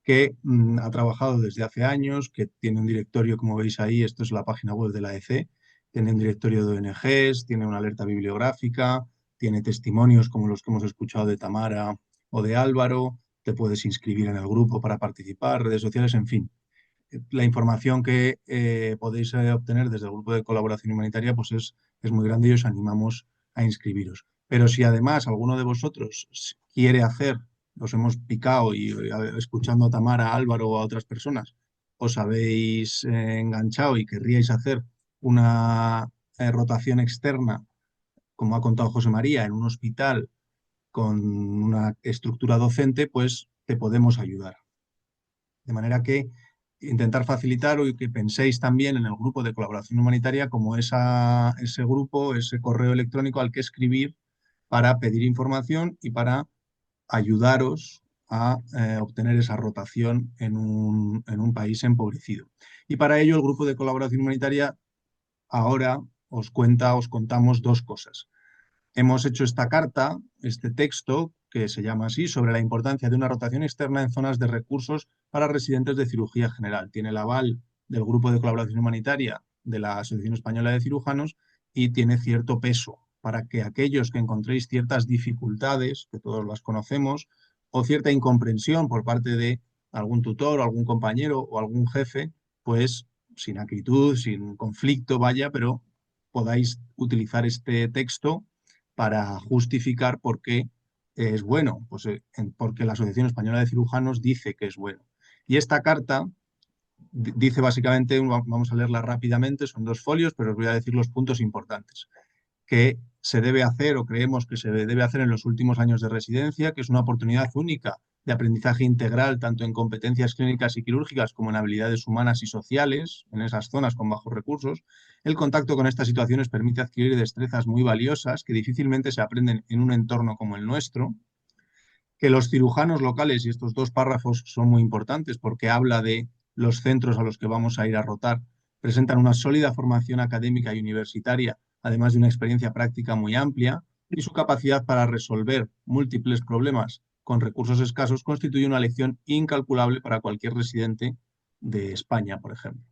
que ha trabajado desde hace años, que tiene un directorio, como veis ahí, esto es la página web de la AEC, tiene un directorio de ONGs, tiene una alerta bibliográfica, tiene testimonios como los que hemos escuchado de Tamara o de Álvaro, te puedes inscribir en el grupo para participar, redes sociales, en fin. La información que podéis obtener desde el grupo de colaboración humanitaria pues es muy grande y os animamos a inscribiros. Pero si además alguno de vosotros quiere hacer os hemos picado y escuchando a Tamara, a Álvaro o a otras personas, os habéis enganchado y querríais hacer una rotación externa, como ha contado José María, en un hospital con una estructura docente, pues te podemos ayudar. De manera que intentar facilitar y que penséis también en el grupo de colaboración humanitaria como ese grupo, ese correo electrónico al que escribir para pedir información y para ayudaros a obtener esa rotación en un país empobrecido. Y para ello el grupo de colaboración humanitaria ahora os contamos dos cosas. Hemos hecho esta carta, este texto, que se llama así, sobre la importancia de una rotación externa en zonas de recursos para residentes de cirugía general. Tiene el aval del Grupo de Colaboración Humanitaria de la Asociación Española de Cirujanos y tiene cierto peso para que aquellos que encontréis ciertas dificultades, que todos las conocemos, o cierta incomprensión por parte de algún tutor o algún compañero o algún jefe, pues sin acritud, sin conflicto, vaya, pero podáis utilizar este texto para justificar por qué es bueno, pues porque la Asociación Española de Cirujanos dice que es bueno. Y esta carta dice básicamente, vamos a leerla rápidamente, son 2 folios, pero os voy a decir los puntos importantes, que se debe hacer o creemos que se debe hacer en los últimos años de residencia, que es una oportunidad única de aprendizaje integral, tanto en competencias clínicas y quirúrgicas como en habilidades humanas y sociales, en esas zonas con bajos recursos. El contacto con estas situaciones permite adquirir destrezas muy valiosas que difícilmente se aprenden en un entorno como el nuestro. Que los cirujanos locales, y estos 2 párrafos son muy importantes porque habla de los centros a los que vamos a ir a rotar, presentan una sólida formación académica y universitaria, además de una experiencia práctica muy amplia, y su capacidad para resolver múltiples problemas con recursos escasos constituye una lección incalculable para cualquier residente de España, por ejemplo.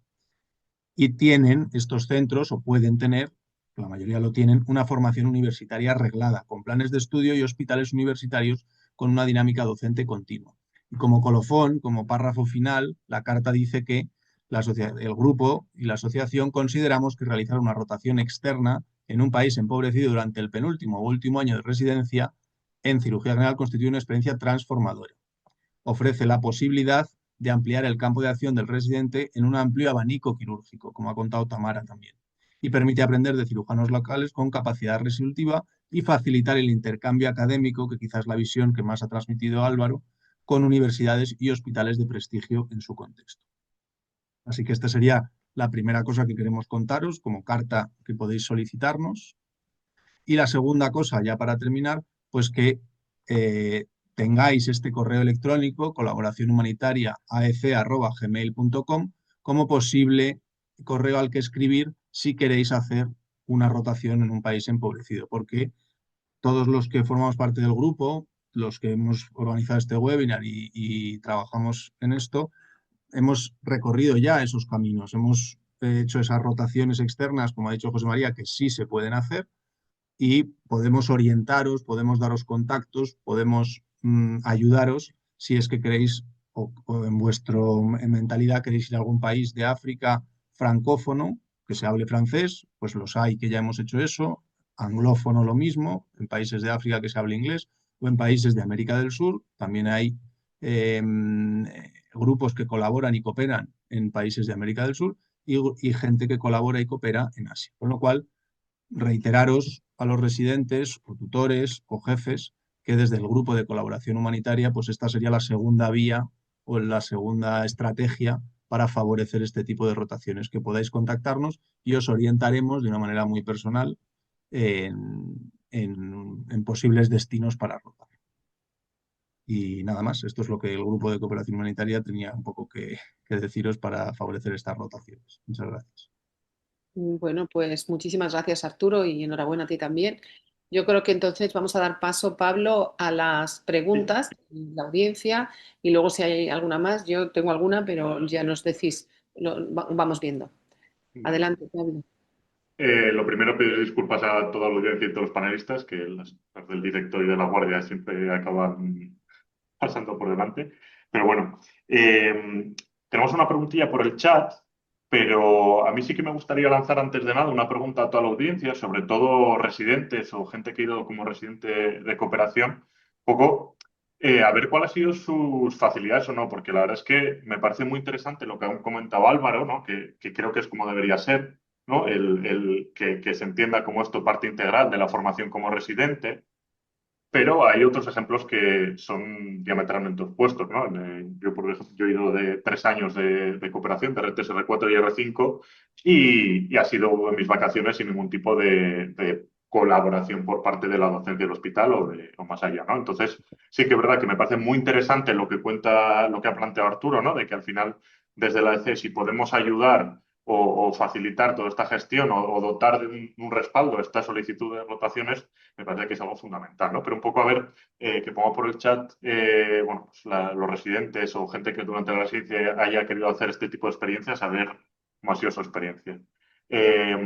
Y tienen estos centros, o pueden tener, la mayoría lo tienen, una formación universitaria reglada, con planes de estudio y hospitales universitarios con una dinámica docente continua. Y como colofón, como párrafo final, la carta dice que el grupo y la asociación consideramos que realizar una rotación externa en un país empobrecido durante el penúltimo o último año de residencia en cirugía general constituye una experiencia transformadora. Ofrece la posibilidad de ampliar el campo de acción del residente en un amplio abanico quirúrgico, como ha contado Tamara también, y permite aprender de cirujanos locales con capacidad resolutiva y facilitar el intercambio académico, que quizás es la visión que más ha transmitido Álvaro, con universidades y hospitales de prestigio en su contexto. Así que esta sería la primera cosa que queremos contaros como carta que podéis solicitarnos. Y la segunda cosa, ya para terminar, pues que tengáis este correo electrónico, colaboracionhumanitaria@aec@gmail.com, como posible correo al que escribir si queréis hacer una rotación en un país empobrecido, porque todos los que formamos parte del grupo, los que hemos organizado este webinar y trabajamos en esto, hemos recorrido ya esos caminos, hemos hecho esas rotaciones externas, como ha dicho José María, que sí se pueden hacer, y podemos orientaros, podemos daros contactos, podemos ayudaros si es que queréis o en vuestra mentalidad queréis ir a algún país de África francófono, que se hable francés, pues los hay que ya hemos hecho eso, anglófono lo mismo, en países de África que se hable inglés, o en países de América del Sur, también hay grupos que colaboran y cooperan en países de América del Sur y gente que colabora y coopera en Asia. Con lo cual, reiteraros a los residentes o tutores o jefes que desde el grupo de colaboración humanitaria, pues esta sería la segunda vía o la segunda estrategia para favorecer este tipo de rotaciones, que podáis contactarnos y os orientaremos de una manera muy personal en posibles destinos para rotar. Y nada más, esto es lo que el grupo de cooperación humanitaria tenía un poco que deciros para favorecer estas rotaciones. Muchas gracias. Bueno, pues muchísimas gracias, Arturo, y enhorabuena a ti también. Yo creo que entonces vamos a dar paso, Pablo, a las preguntas de la audiencia y luego si hay alguna más. Yo tengo alguna, pero ya nos decís, vamos viendo. Adelante, Pablo. Lo primero, pedir disculpas a toda la audiencia y a todos los panelistas, que las del directo y de la guardia siempre acaban pasando por delante. Pero bueno, tenemos una preguntilla por el chat, pero a mí sí que me gustaría lanzar antes de nada una pregunta a toda la audiencia, sobre todo residentes o gente que ha ido como residente de cooperación, un poco a ver cuáles han sido sus facilidades o no, porque la verdad es que me parece muy interesante lo que ha comentado Álvaro, ¿no? Que creo que es como debería ser, ¿no? Que se entienda como esto parte integral de la formación como residente, pero hay otros ejemplos que son diametralmente opuestos, ¿no? Yo, por ejemplo, yo he ido de 3 años de cooperación, de R3, R4 y R5, y ha sido en mis vacaciones sin ningún tipo de colaboración por parte de la docencia del hospital o más allá, ¿no? Entonces, sí que es verdad que me parece muy interesante lo que cuenta, lo que ha planteado Arturo, ¿no? De que al final, desde la EC, si podemos ayudar o facilitar toda esta gestión o dotar de un respaldo a esta solicitud de rotaciones, me parece que es algo fundamental, ¿no? Pero un poco a ver, que pongo por el chat, bueno, pues los residentes o gente que durante la residencia haya querido hacer este tipo de experiencias, a ver cómo ha sido su experiencia. Eh,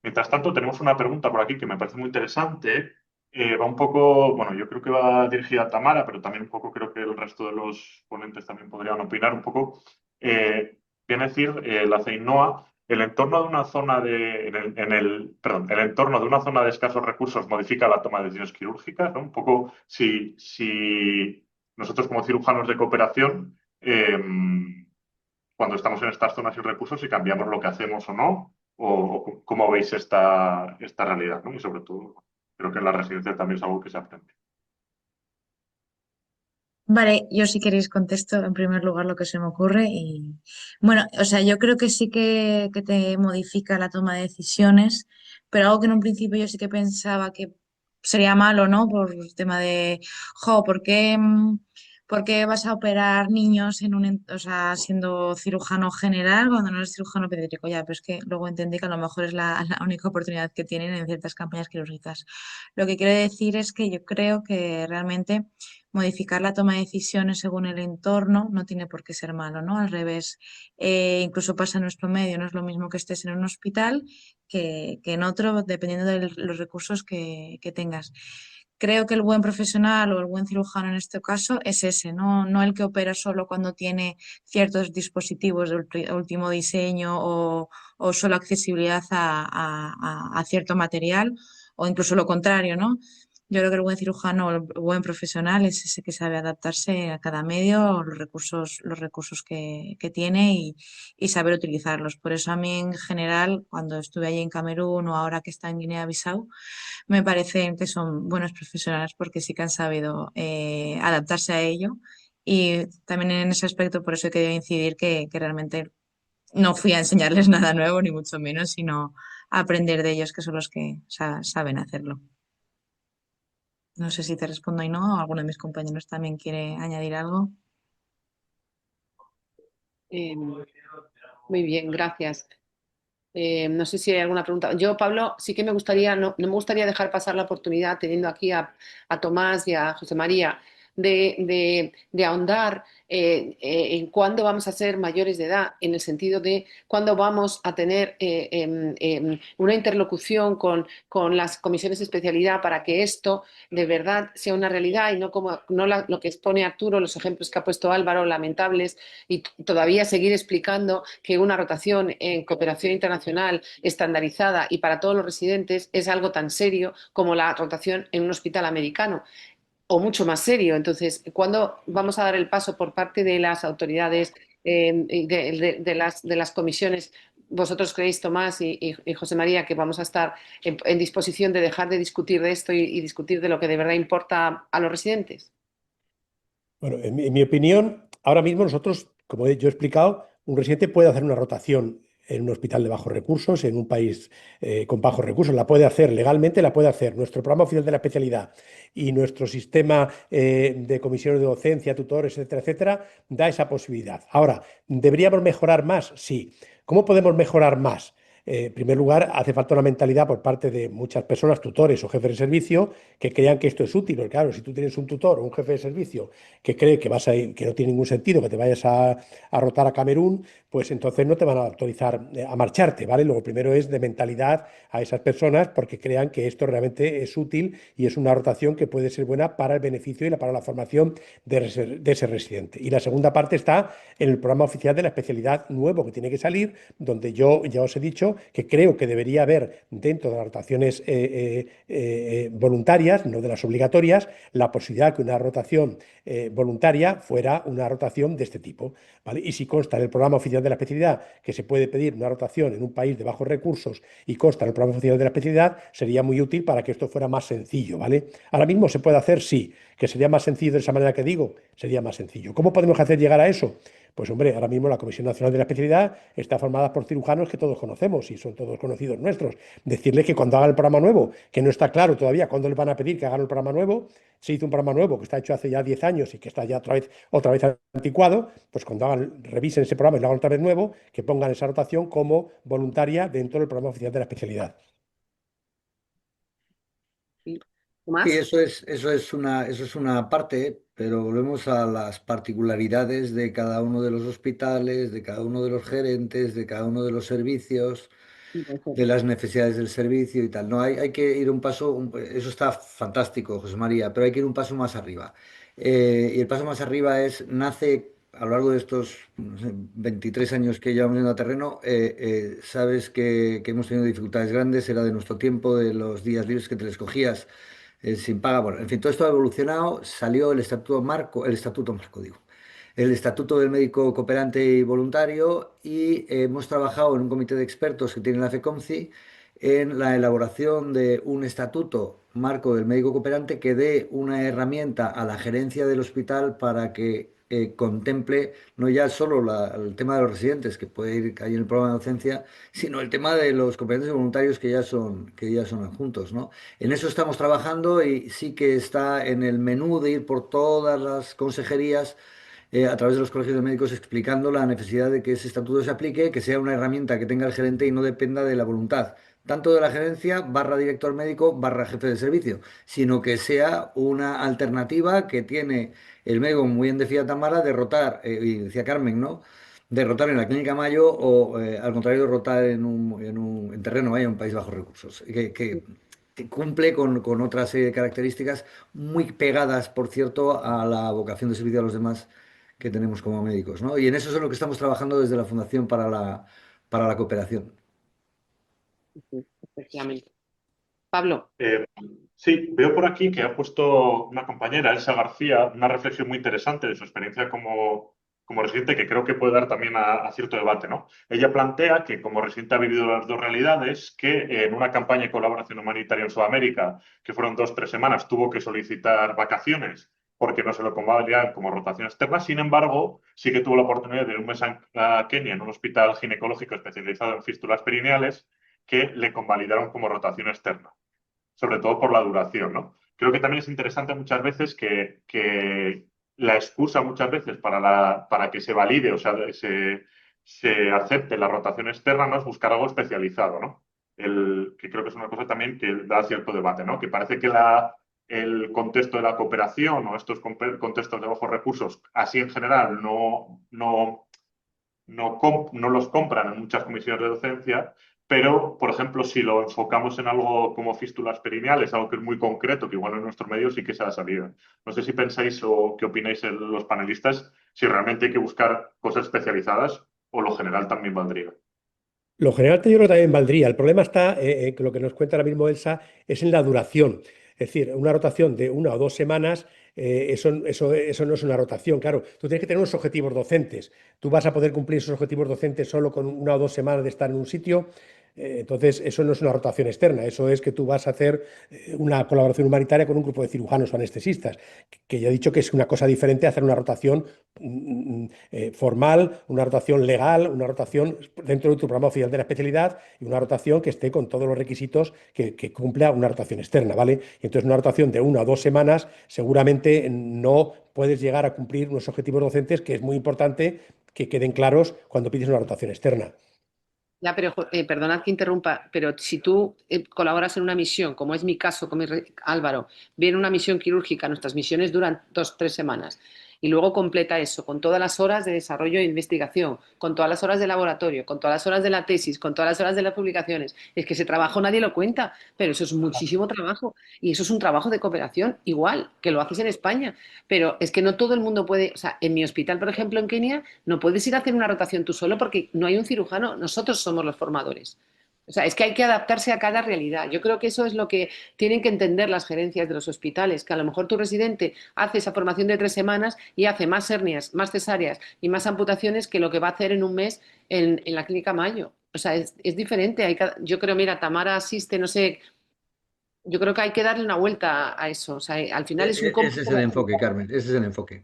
Mientras tanto, tenemos una pregunta por aquí que me parece muy interesante. Va un poco, bueno, yo creo que va dirigida a Tamara, pero también un poco creo que el resto de los ponentes también podrían opinar un poco. Viene a decir la CEINOA, el entorno de una zona perdón, el entorno de una zona de escasos recursos modifica la toma de decisiones quirúrgicas, ¿no? Un poco si nosotros como cirujanos de cooperación, cuando estamos en estas zonas sin recursos, si cambiamos lo que hacemos o no, o cómo veis esta realidad, ¿no? Y sobre todo, creo que en la residencia también es algo que se aprende. Vale, yo si queréis contesto en primer lugar lo que se me ocurre y bueno, o sea, yo creo que sí que te modifica la toma de decisiones, pero algo que en un principio yo sí que pensaba que sería malo, ¿no? Por el tema de, jo, ¿por qué vas a operar niños o sea, siendo cirujano general cuando no eres cirujano pediátrico? Ya, pero es que luego entendí que a lo mejor es la única oportunidad que tienen en ciertas campañas quirúrgicas. Lo que quiero decir es que yo creo que realmente modificar la toma de decisiones según el entorno no tiene por qué ser malo, ¿no? Al revés, incluso pasa en nuestro medio, no es lo mismo que estés en un hospital que en otro, dependiendo de los recursos que tengas. Creo que el buen profesional o el buen cirujano en este caso es ese, no el que opera solo cuando tiene ciertos dispositivos de último diseño o solo accesibilidad a cierto material o incluso lo contrario, ¿no? Yo creo que el buen cirujano o el buen profesional es ese que sabe adaptarse a cada medio, los recursos que tiene y saber utilizarlos. Por eso a mí en general, cuando estuve allí en Camerún o ahora que está en Guinea-Bissau, me parecen que son buenos profesionales porque sí que han sabido adaptarse a ello. Y también en ese aspecto, por eso he querido incidir que realmente no fui a enseñarles nada nuevo, ni mucho menos, sino a aprender de ellos, que son los que saben hacerlo. No sé si te respondo y no, o alguno de mis compañeros también quiere añadir algo. Eh, Muy bien, gracias. No sé si hay alguna pregunta. Yo, Pablo, sí que me gustaría, no me gustaría dejar pasar la oportunidad, teniendo aquí a Tomás y a José María, de ahondar en cuándo vamos a ser mayores de edad, en el sentido de cuándo vamos a tener una interlocución con las comisiones de especialidad para que esto de verdad sea una realidad y no como lo que expone Arturo, los ejemplos que ha puesto Álvaro, lamentables, y todavía seguir explicando que una rotación en cooperación internacional estandarizada y para todos los residentes es algo tan serio como la rotación en un hospital americano o mucho más serio. Entonces, ¿cuándo vamos a dar el paso por parte de las autoridades y de las comisiones? ¿Vosotros creéis, Tomás y José María, que vamos a estar en disposición de dejar de discutir de esto y discutir de lo que de verdad importa a los residentes? Bueno, en mi opinión, ahora mismo nosotros, como yo he explicado, un residente puede hacer una rotación en un hospital de bajos recursos, en un país con bajos recursos, la puede hacer legalmente, la puede hacer. Nuestro programa oficial de la especialidad y nuestro sistema de comisiones de docencia, tutores, etcétera, etcétera, da esa posibilidad. Ahora, ¿deberíamos mejorar más? Sí. ¿Cómo podemos mejorar más? En primer lugar, hace falta una mentalidad por parte de muchas personas, tutores o jefes de servicio, que crean que esto es útil. Porque, claro, si tú tienes un tutor o un jefe de servicio que cree que vas a ir, que no tiene ningún sentido que te vayas a rotar a Camerún, pues entonces no te van a autorizar a marcharte, ¿vale? Lo primero es de mentalidad a esas personas porque crean que esto realmente es útil y es una rotación que puede ser buena para el beneficio y para la formación de ese residente. Y la segunda parte está en el programa oficial de la especialidad nuevo que tiene que salir, donde yo ya os he dicho dicho que creo que debería haber dentro de las rotaciones voluntarias, no de las obligatorias, la posibilidad que una rotación voluntaria fuera una rotación de este tipo, ¿vale? Y si consta en el programa oficial de la especialidad que se puede pedir una rotación en un país de bajos recursos y consta en el programa oficial de la especialidad, sería muy útil para que esto fuera más sencillo, ¿vale? Ahora mismo se puede hacer, sí, que sería más sencillo de esa manera que digo, sería más sencillo. ¿Cómo podemos hacer llegar a eso? Pues hombre, ahora mismo la Comisión Nacional de la Especialidad está formada por cirujanos que todos conocemos y son todos conocidos nuestros. Decirles que cuando hagan el programa nuevo, que no está claro todavía cuándo les van a pedir que hagan el programa nuevo, se hizo un programa nuevo que está hecho hace ya 10 años y que está ya otra vez anticuado, pues cuando revisen ese programa y lo hagan otra vez nuevo, que pongan esa rotación como voluntaria dentro del programa oficial de la especialidad. ¿Y Sí, más? eso es una parte, pero volvemos a las particularidades de cada uno de los hospitales, de cada uno de los gerentes, de cada uno de los servicios, de las necesidades del servicio y tal. No, hay que ir un paso, eso está fantástico, José María, pero hay que ir un paso más arriba. Y el paso más arriba nace a lo largo de estos, no sé, 23 años que llevamos en el terreno, sabes que hemos tenido dificultades grandes, era de nuestro tiempo, de los días libres que te les cogías sin paga. Bueno, en fin, todo esto ha evolucionado, salió el estatuto marco, digo, el Estatuto del Médico Cooperante y Voluntario y hemos trabajado en un comité de expertos que tiene la FECOMCI en la elaboración de un estatuto marco del médico cooperante que dé una herramienta a la gerencia del hospital para que contemple no ya solo el tema de los residentes, que puede ir ahí en el programa de docencia, sino el tema de los cooperantes y voluntarios que ya son adjuntos, ¿no? En eso estamos trabajando y sí que está en el menú de ir por todas las consejerías a través de los colegios de médicos explicando la necesidad de que ese estatuto se aplique, que sea una herramienta que tenga el gerente y no dependa de la voluntad, tanto de la gerencia, barra director médico, barra jefe de servicio, sino que sea una alternativa que tiene el médico, como bien decía Tamara, de rotar, y decía Carmen, ¿no? De rotar en la Clínica Mayo o, al contrario, de rotar en terreno, vaya, un país bajos recursos. Que cumple con otra serie de características muy pegadas, por cierto, a la vocación de servicio a los demás que tenemos como médicos, ¿no? Y en eso es en lo que estamos trabajando desde la Fundación para la Cooperación. Efectivamente. Pablo. Sí, veo por aquí que ha puesto una compañera, Elsa García, una reflexión muy interesante de su experiencia como residente que creo que puede dar también a cierto debate, ¿no? Ella plantea que como residente ha vivido las dos realidades, que en una campaña de colaboración humanitaria en Sudamérica, que fueron 2 o 3 semanas, tuvo que solicitar vacaciones porque no se lo convalidaban como rotación externa. Sin embargo, sí que tuvo la oportunidad de ir un mes a Kenia en un hospital ginecológico especializado en fístulas perineales que le convalidaron como rotación externa, sobre todo por la duración, ¿no? Creo que también es interesante muchas veces que la excusa muchas veces para que se valide, o sea, se acepte la rotación externa, no es buscar algo especializado, ¿no? Que creo que es una cosa también que da cierto debate, ¿no? Que parece que el contexto de la cooperación o estos contextos de bajos recursos, así en general, no los compran en muchas comisiones de docencia, pero, por ejemplo, si lo enfocamos en algo como fístulas perineales, algo que es muy concreto, que igual en nuestro medio sí que se da salida. No sé si pensáis o qué opináis los panelistas, si realmente hay que buscar cosas especializadas o lo general también valdría. Lo general yo creo que también valdría. El problema está, que lo que nos cuenta ahora mismo Elsa, es en la duración. Es decir, una rotación de 1 o 2 semanas, eso no es una rotación. Claro, tú tienes que tener unos objetivos docentes. Tú vas a poder cumplir esos objetivos docentes solo con 1 o 2 semanas de estar en un sitio. Entonces, eso no es una rotación externa, eso es que tú vas a hacer una colaboración humanitaria con un grupo de cirujanos o anestesistas, que ya he dicho que es una cosa diferente a hacer una rotación formal, una rotación legal, una rotación dentro de tu programa oficial de la especialidad y una rotación que esté con todos los requisitos que cumpla una rotación externa, ¿vale? Y entonces una rotación de 1 o 2 semanas seguramente no puedes llegar a cumplir unos objetivos docentes que es muy importante que queden claros cuando pides una rotación externa. Ya, pero perdonad que interrumpa, pero si tú colaboras en una misión, como es mi caso con Álvaro, viene una misión quirúrgica, nuestras misiones duran 2 o 3 semanas, y luego completa eso con todas las horas de desarrollo e investigación, con todas las horas de laboratorio, con todas las horas de la tesis, con todas las horas de las publicaciones. Es que ese trabajo nadie lo cuenta, pero eso es muchísimo trabajo, y eso es un trabajo de cooperación igual, que lo haces en España, pero es que no todo el mundo puede, o sea, en mi hospital, por ejemplo, en Kenia, no puedes ir a hacer una rotación tú solo porque no hay un cirujano, nosotros somos los formadores. O sea, es que hay que adaptarse a cada realidad. Yo creo que eso es lo que tienen que entender las gerencias de los hospitales, que a lo mejor tu residente hace esa formación de 3 semanas y hace más hernias, más cesáreas y más amputaciones que lo que va a hacer en un mes en la clínica Mayo. O sea, es diferente. Yo creo, mira, Tamara asiste, no sé, yo creo que hay que darle una vuelta a eso. O sea, al final es un Ese es el enfoque, Carmen, ese es el enfoque.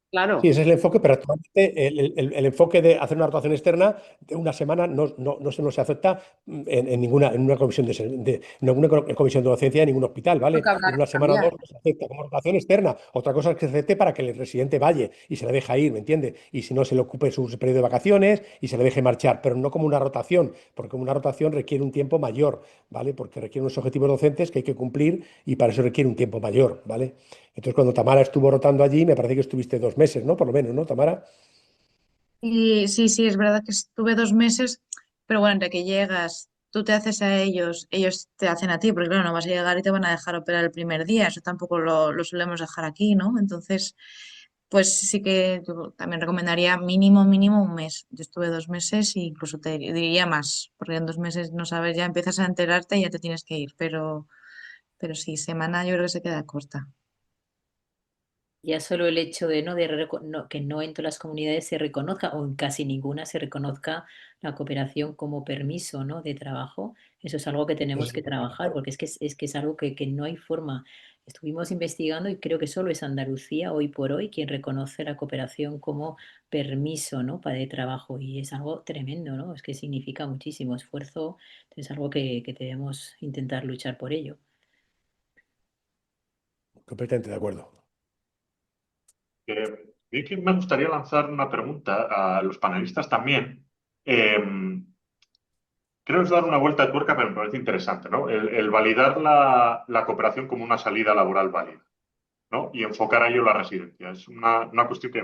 Sí, claro. ese es el enfoque, pero actualmente el enfoque de hacer una rotación externa de una semana no se acepta en una comisión ninguna comisión de docencia en ningún hospital, ¿vale? Creo que habrá En una que semana o cambiar. dos no se acepta como rotación externa. Otra cosa es que se acepte para que el residente vaya y se le deja ir, ¿me entiendes? Y si no, se le ocupe su periodo de vacaciones y se le deje marchar, pero no como una rotación, porque una rotación requiere un tiempo mayor, ¿vale? Porque requiere unos objetivos docentes que hay que cumplir y para eso requiere un tiempo mayor, ¿vale? Entonces, cuando Tamara estuvo rotando allí, me parece que estuviste 2 meses, ¿no? Por lo menos, ¿no, Tamara? Y sí, sí, es verdad que estuve 2 meses, pero bueno, entre que llegas, tú te haces a ellos, ellos te hacen a ti, porque claro, no vas a llegar y te van a dejar operar el primer día, eso tampoco lo solemos dejar aquí, ¿no? Entonces, pues sí que yo también recomendaría mínimo un mes. Yo estuve 2 meses e incluso te diría más, porque en 2 meses no sabes, ya empiezas a enterarte y ya te tienes que ir, pero sí, semana yo creo que se queda corta. Ya solo el hecho de, que no en todas las comunidades se reconozca, o en casi ninguna se reconozca la cooperación como permiso, ¿no? de trabajo, eso es algo que tenemos que trabajar, porque es que es algo que no hay forma. Estuvimos investigando y creo que solo es Andalucía hoy por hoy quien reconoce la cooperación como permiso, ¿no? para el trabajo, y es algo tremendo, ¿no? Es que significa muchísimo esfuerzo, es algo que debemos intentar luchar por ello. Completamente de acuerdo. Y que me gustaría lanzar una pregunta a los panelistas también. Creo que es dar una vuelta de tuerca, pero me parece interesante, ¿no? El validar la cooperación como una salida laboral válida, ¿no? Y enfocar a ello la residencia. Es una cuestión que,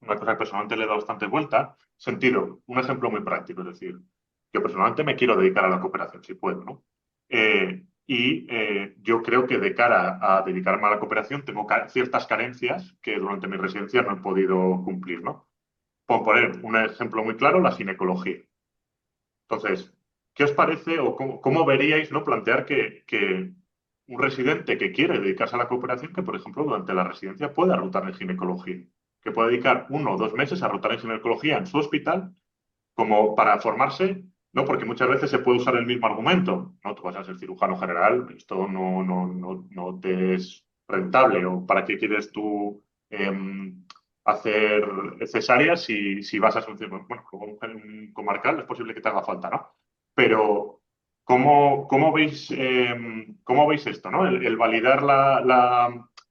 una cosa que personalmente le he dado bastante vuelta. Sentido, un ejemplo muy práctico, es decir, yo personalmente me quiero dedicar a la cooperación, si puedo, ¿no? Yo creo que de cara a dedicarme a la cooperación tengo ciertas carencias que durante mi residencia no he podido cumplir, ¿no? Por poner un ejemplo muy claro, la ginecología. Entonces, ¿qué os parece o cómo veríais, ¿no? plantear que un residente que quiere dedicarse a la cooperación, que por ejemplo durante la residencia pueda rotar en ginecología, que pueda dedicar 1 o 2 meses a rotar en ginecología en su hospital como para formarse, ¿no? Porque muchas veces se puede usar el mismo argumento, ¿no? Tú vas a ser cirujano general, esto no te es rentable, o para qué quieres tú hacer cesáreas si vas a ser bueno, un comarcal es posible que te haga falta, ¿no? Pero ¿cómo veis esto, ¿no? El validar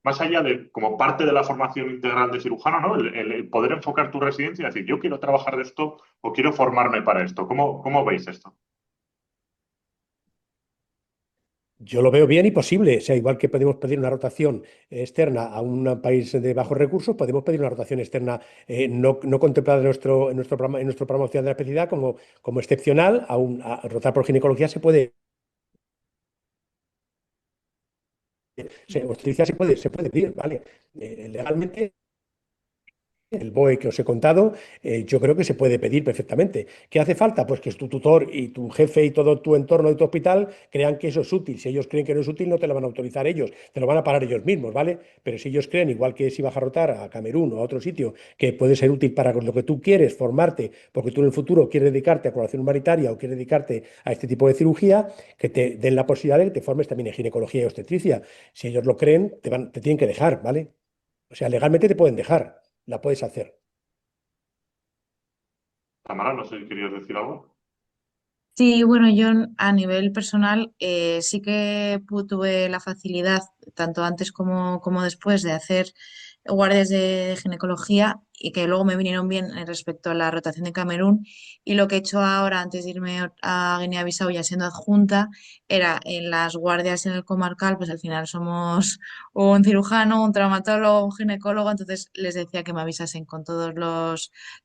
más allá de como parte de la formación integral de cirujano, ¿no? El poder enfocar tu residencia y decir, yo quiero trabajar de esto o quiero formarme para esto. ¿Cómo veis esto? Yo lo veo bien y posible. O sea, igual que podemos pedir una rotación externa a un país de bajos recursos, podemos pedir una rotación externa no contemplada en nuestro programa oficial de la especialidad como excepcional. A rotar por ginecología se puede. Obstetricia se puede pedir, ¿vale? Legalmente. El BOE que os he contado, yo creo que se puede pedir perfectamente. ¿Qué hace falta? Pues que tu tutor y tu jefe y todo tu entorno de tu hospital crean que eso es útil. Si ellos creen que no es útil, no te lo van a autorizar ellos, te lo van a pagar ellos mismos, ¿vale? Pero si ellos creen, igual que si vas a rotar a Camerún o a otro sitio, que puede ser útil para lo que tú quieres, formarte, porque tú en el futuro quieres dedicarte a curación humanitaria o quieres dedicarte a este tipo de cirugía, que te den la posibilidad de que te formes también en ginecología y obstetricia. Si ellos lo creen, te tienen que dejar, ¿vale? O sea, legalmente te pueden dejar, la puedes hacer. Tamara, no sé si querías decir algo. Sí, bueno, yo a nivel personal sí que tuve la facilidad, tanto antes como después, de hacer guardias de ginecología y que luego me vinieron bien respecto a la rotación de Camerún. Y lo que he hecho ahora, antes de irme a Guinea-Bissau ya siendo adjunta, era en las guardias en el comarcal, pues al final somos un cirujano, un traumatólogo, un ginecólogo, entonces les decía que me avisasen con todos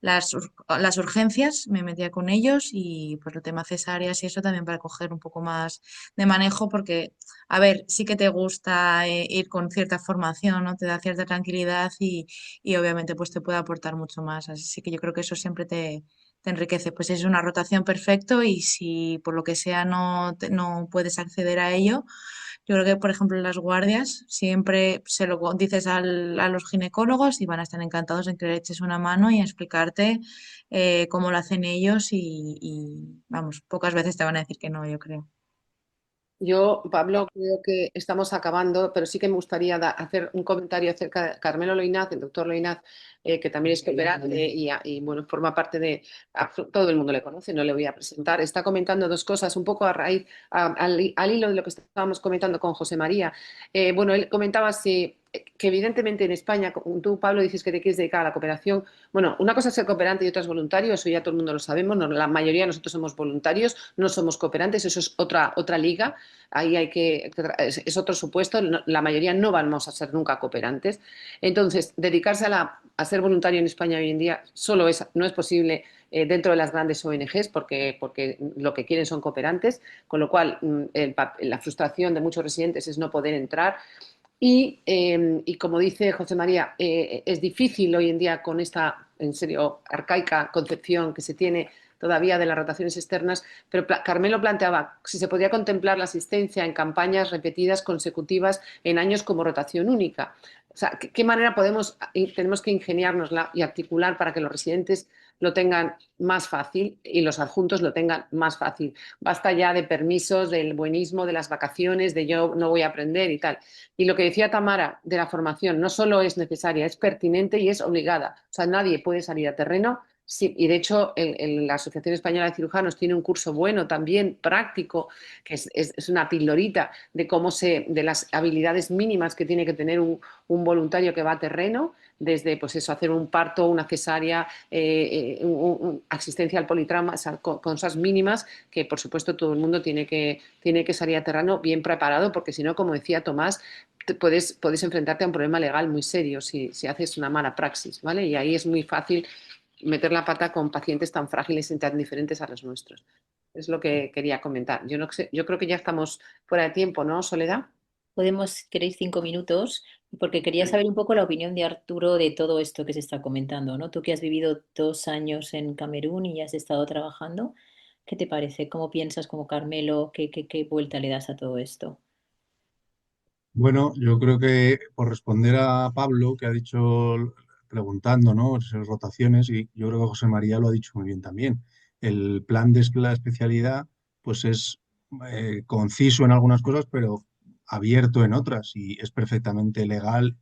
las urgencias, me metía con ellos y por el tema cesáreas y eso también para coger un poco más de manejo porque, a ver, sí que te gusta ir con cierta formación, ¿no? Te da cierta tranquilidad y obviamente pues te puede aportar mucho más. Así que yo creo que eso siempre te te enriquece. Pues es una rotación perfecto y si por lo que sea no puedes acceder a ello, yo creo que, por ejemplo, en las guardias siempre se lo dices a los ginecólogos y van a estar encantados en que le eches una mano y explicarte cómo lo hacen ellos vamos, pocas veces te van a decir que no, yo creo. Yo, Pablo, creo que estamos acabando, pero sí que me gustaría hacer un comentario acerca de Carmelo Loinaz, el doctor Loinaz, que también es cooperante y, bueno, forma parte de, todo el mundo le conoce, no le voy a presentar. Está comentando dos cosas, un poco a raíz, al hilo de lo que estábamos comentando con José María. Bueno, él comentaba que evidentemente en España, tú, Pablo, dices que te quieres dedicar a la cooperación. Bueno, una cosa es ser cooperante y otra es voluntario, eso ya todo el mundo lo sabemos, la mayoría de nosotros somos voluntarios, no somos cooperantes, eso es otra liga. Ahí es otro supuesto, la mayoría no vamos a ser nunca cooperantes. Entonces, dedicarse a ser voluntario en España hoy en día no es posible dentro de las grandes ONGs porque lo que quieren son cooperantes, con lo cual la frustración de muchos residentes es no poder entrar. Y como dice José María, es difícil hoy en día con esta, en serio, arcaica concepción que se tiene todavía de las rotaciones externas, pero Carmelo planteaba si se podía contemplar la asistencia en campañas repetidas consecutivas en años como rotación única. O sea, ¿qué manera tenemos que ingeniárnosla y articular para que los residentes lo tengan más fácil y los adjuntos lo tengan más fácil? Basta ya de permisos, del buenismo, de las vacaciones, de yo no voy a aprender y tal. Y lo que decía Tamara de la formación, no solo es necesaria, es pertinente y es obligada. O sea, nadie puede salir a terreno. Sí, y de hecho, la Asociación Española de Cirujanos tiene un curso bueno también, práctico, que es una pildorita de las habilidades mínimas que tiene que tener un voluntario que va a terreno, desde pues eso, hacer un parto, una cesárea, asistencia al politrauma, o sea, cosas mínimas que por supuesto todo el mundo tiene que salir a terreno bien preparado, porque si no, como decía Tomás, puedes enfrentarte a un problema legal muy serio si haces una mala praxis, ¿vale? Y ahí es muy fácil meter la pata con pacientes tan frágiles y tan diferentes a los nuestros. Es lo que quería comentar. Yo no sé, yo creo que ya estamos fuera de tiempo, ¿no, Soledad? ¿Queréis 5 minutos? Porque quería saber un poco la opinión de Arturo de todo esto que se está comentando, ¿no? Tú que has vivido 2 años en Camerún y has estado trabajando, ¿qué te parece? ¿Cómo piensas como Carmelo? ¿Qué vuelta le das a todo esto? Bueno, yo creo que por responder a Pablo, que ha dicho, preguntando, ¿no? Sobre rotaciones, y yo creo que José María lo ha dicho muy bien también. El plan de la especialidad, pues es conciso en algunas cosas, pero abierto en otras, y es perfectamente legal,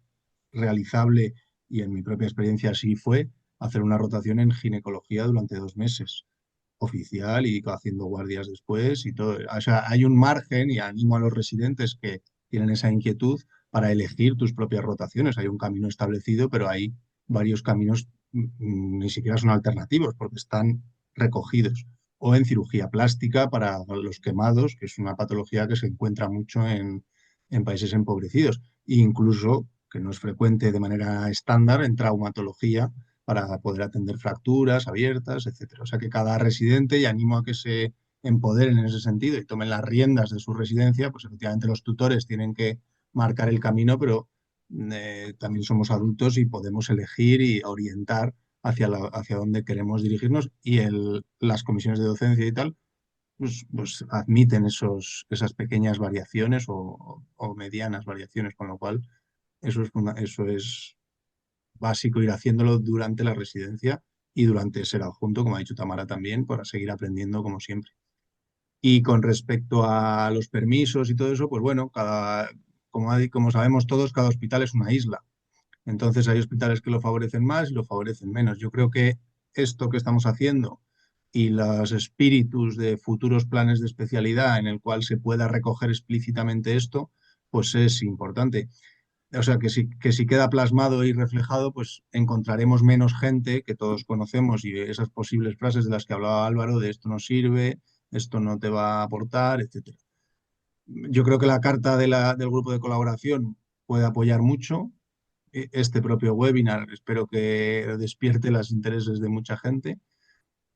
realizable, y en mi propia experiencia así fue, hacer una rotación en ginecología durante 2 meses oficial y haciendo guardias después y todo. O sea, hay un margen y animo a los residentes que tienen esa inquietud para elegir tus propias rotaciones. Hay un camino establecido, pero hay varios caminos, ni siquiera son alternativos porque están recogidos. O en cirugía plástica para los quemados, que es una patología que se encuentra mucho en países empobrecidos. E incluso, que no es frecuente de manera estándar, en traumatología para poder atender fracturas abiertas, etcétera. O sea que cada residente, y animo a que se empoderen en ese sentido y tomen las riendas de su residencia, pues efectivamente los tutores tienen que marcar el camino, pero también somos adultos y podemos elegir y orientar hacia dónde queremos dirigirnos y las comisiones de docencia y tal, pues admiten esas pequeñas variaciones o medianas variaciones, con lo cual eso es básico ir haciéndolo durante la residencia y durante ser adjunto, como ha dicho Tamara también, para seguir aprendiendo como siempre. Y con respecto a los permisos y todo eso, pues bueno, como sabemos todos, cada hospital es una isla. Entonces hay hospitales que lo favorecen más y lo favorecen menos. Yo creo que esto que estamos haciendo y los espíritus de futuros planes de especialidad en el cual se pueda recoger explícitamente esto, pues es importante. O sea, que si queda plasmado y reflejado, pues encontraremos menos gente que todos conocemos y esas posibles frases de las que hablaba Álvaro, de esto no sirve, esto no te va a aportar, etcétera. Yo creo que la carta del grupo de colaboración puede apoyar mucho. Este propio webinar espero que despierte los intereses de mucha gente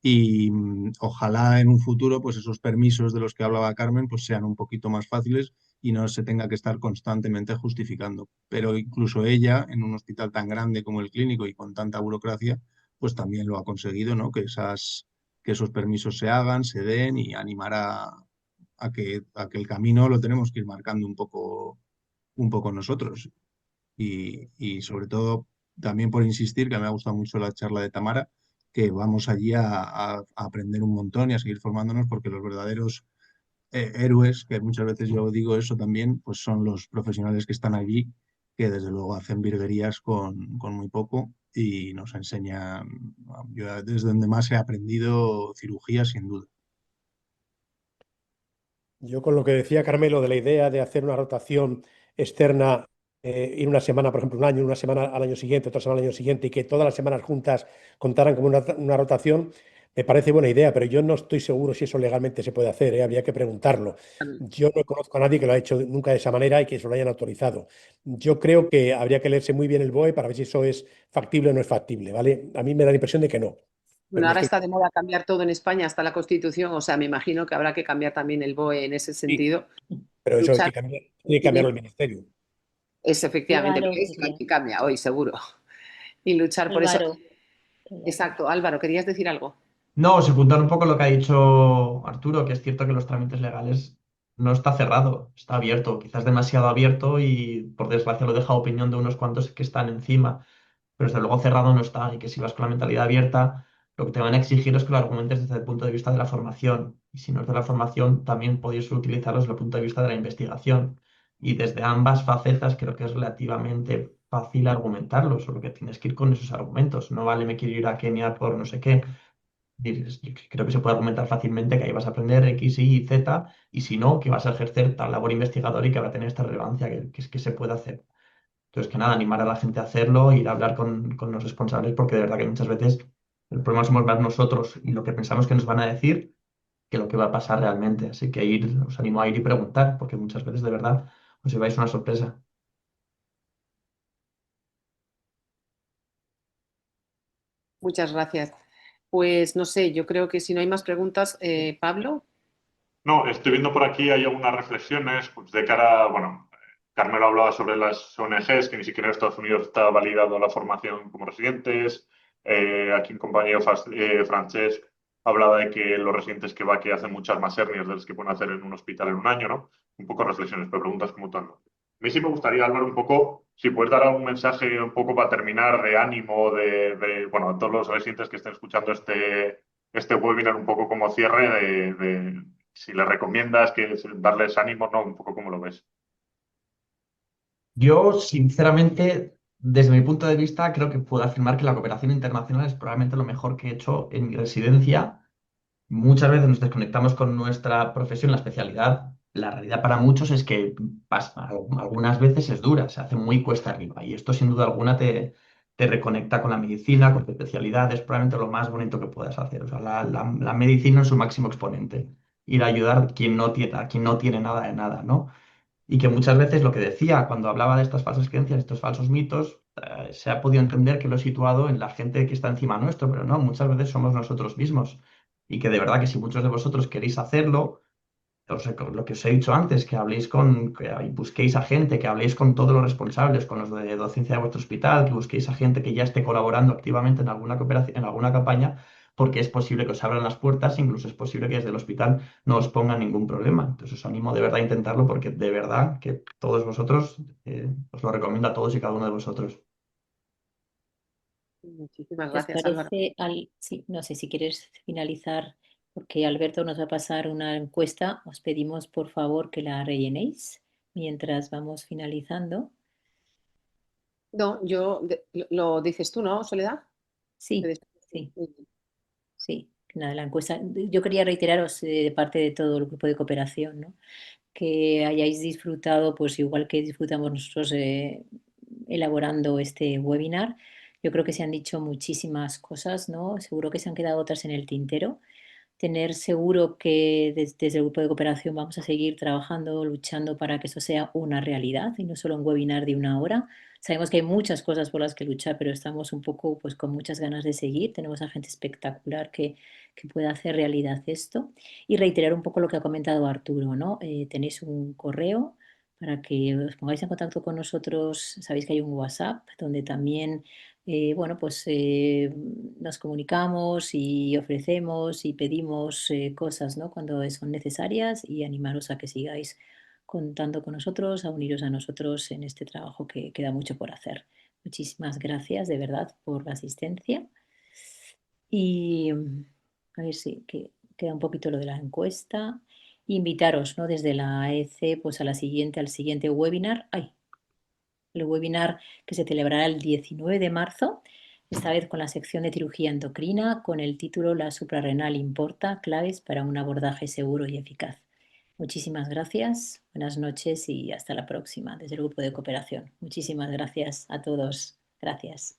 y ojalá en un futuro pues esos permisos de los que hablaba Carmen pues sean un poquito más fáciles y no se tenga que estar constantemente justificando. Pero incluso ella, en un hospital tan grande como el Clínico y con tanta burocracia, pues también lo ha conseguido, ¿no? Que que esos permisos se hagan, se den y animar a que el camino lo tenemos que ir marcando un poco nosotros. Y sobre todo también por insistir, que me ha gustado mucho la charla de Tamara, que vamos allí a aprender un montón y a seguir formándonos, porque los verdaderos héroes, que muchas veces yo digo eso también, pues son los profesionales que están allí, que desde luego hacen virguerías con muy poco y nos enseñan, yo desde donde más he aprendido cirugía, sin duda. Yo con lo que decía Carmelo de la idea de hacer una rotación externa, ir una semana, por ejemplo, un año, una semana al año siguiente, otra semana al año siguiente, y que todas las semanas juntas contaran como una rotación, me parece buena idea, pero yo no estoy seguro si eso legalmente se puede hacer, ¿eh? Habría que preguntarlo. Yo no conozco a nadie que lo haya hecho nunca de esa manera y que se lo hayan autorizado. Yo creo que habría que leerse muy bien el BOE para ver si eso es factible o no es factible, ¿vale? A mí me da la impresión de que no. Bueno, Pero ahora está de moda cambiar todo en España, hasta la Constitución, o sea, me imagino que habrá que cambiar también el BOE en ese sí, sentido. pero eso Luchar tiene que cambiarlo el ministerio. es efectivamente, Claro, porque es lo que cambia hoy, seguro. Y luchar por eso. Álvaro. Exacto. Álvaro, ¿querías decir algo? No, secundar un poco lo que ha dicho Arturo, que es cierto que los trámites legales no está cerrado, está abierto, quizás demasiado abierto y por desgracia lo deja a opinión de unos cuantos que están encima, pero desde luego cerrado no está y que si vas con la mentalidad abierta, lo que te van a exigir es que lo argumentes desde el punto de vista de la formación y si no es de la formación, también podéis utilizarlo desde el punto de vista de la investigación y desde ambas facetas creo que es relativamente fácil argumentarlo, solo que tienes que ir con esos argumentos, no vale me quiero ir a Kenia por no sé qué. Yo creo que se puede argumentar fácilmente que ahí vas a aprender X, Y, Z, y si no, que vas a ejercer tal labor investigadora y que va a tener esta relevancia que se puede hacer. Entonces, que nada, animar a la gente a hacerlo, ir a hablar con los responsables, porque de verdad que muchas veces el problema somos más nosotros y lo que pensamos que nos van a decir que lo que va a pasar realmente. Así que os animo a ir y preguntar, porque muchas veces de verdad os lleváis una sorpresa. Muchas gracias. Pues no sé, yo creo que si no hay más preguntas, Pablo. No, estoy viendo por aquí, hay algunas reflexiones pues, de cara, bueno, Carmelo hablaba sobre las ONGs, que ni siquiera en Estados Unidos está validado la formación como residentes. Aquí un compañero francés hablaba de que los residentes que va que hacen muchas más hernias de las que pueden hacer en un hospital en un año, ¿no? Un poco reflexiones, pero preguntas como tal. A mí sí me gustaría, Álvaro, un poco, si puedes dar algún mensaje un poco para terminar de ánimo, bueno, a todos los residentes que estén escuchando este webinar un poco como cierre si les recomiendas que darles ánimo, ¿no? Un poco como lo ves. Yo, sinceramente, desde mi punto de vista, creo que puedo afirmar que la cooperación internacional es probablemente lo mejor que he hecho en mi residencia. Muchas veces nos desconectamos con nuestra profesión, la especialidad. La realidad para muchos es que algunas veces es dura, se hace muy cuesta arriba. Y esto, sin duda alguna, te reconecta con la medicina, con tu especialidad. Es probablemente lo más bonito que puedas hacer. O sea, la medicina en su máximo exponente. Ir a ayudar a quien no tiene nada de nada, ¿no? Y que muchas veces lo que decía cuando hablaba de estas falsas creencias, estos falsos mitos, se ha podido entender que lo he situado en la gente que está encima nuestro, pero no, muchas veces somos nosotros mismos. Y que de verdad que si muchos de vosotros queréis hacerlo, lo que os he dicho antes, que habléis que busquéis a gente, que habléis con todos los responsables, con los de docencia de vuestro hospital, que busquéis a gente que ya esté colaborando activamente en alguna cooperación, en alguna campaña, porque es posible que os abran las puertas, incluso es posible que desde el hospital no os pongan ningún problema. Entonces os animo de verdad a intentarlo porque de verdad que todos vosotros, os lo recomiendo a todos y cada uno de vosotros. Muchísimas ¿Les gracias, Álvaro. parece? Sí, no sé si quieres finalizar, porque Alberto nos va a pasar una encuesta. Os pedimos por favor que la rellenéis mientras vamos finalizando. No, lo dices tú, ¿no, Soledad? Sí, sí, sí. Nada, la encuesta. Yo quería reiteraros de parte de todo el grupo de cooperación, ¿no? Que hayáis disfrutado, pues igual que disfrutamos nosotros elaborando este webinar. Yo creo que se han dicho muchísimas cosas, ¿no? Seguro que se han quedado otras en el tintero. Tener seguro que desde el grupo de cooperación vamos a seguir trabajando, luchando para que eso sea una realidad y no solo un webinar de una hora. Sabemos que hay muchas cosas por las que luchar, pero estamos un poco pues, con muchas ganas de seguir. Tenemos a gente espectacular que pueda hacer realidad esto. Y reiterar un poco lo que ha comentado Arturo, ¿no? Tenéis un correo para que os pongáis en contacto con nosotros. Sabéis que hay un WhatsApp donde también bueno, pues nos comunicamos y ofrecemos y pedimos cosas, ¿no? Cuando son necesarias y animaros a que sigáis contando con nosotros, a uniros a nosotros en este trabajo que queda mucho por hacer. Muchísimas gracias de verdad por la asistencia y a ver si queda un poquito lo de la encuesta. Invitaros, ¿no? Desde la AEC pues al siguiente webinar. Ay, el webinar que se celebrará el 19 de marzo, esta vez con la sección de cirugía endocrina, con el título La suprarrenal importa, claves para un abordaje seguro y eficaz. Muchísimas gracias, buenas noches y hasta la próxima desde el grupo de cooperación. Muchísimas gracias a todos. Gracias.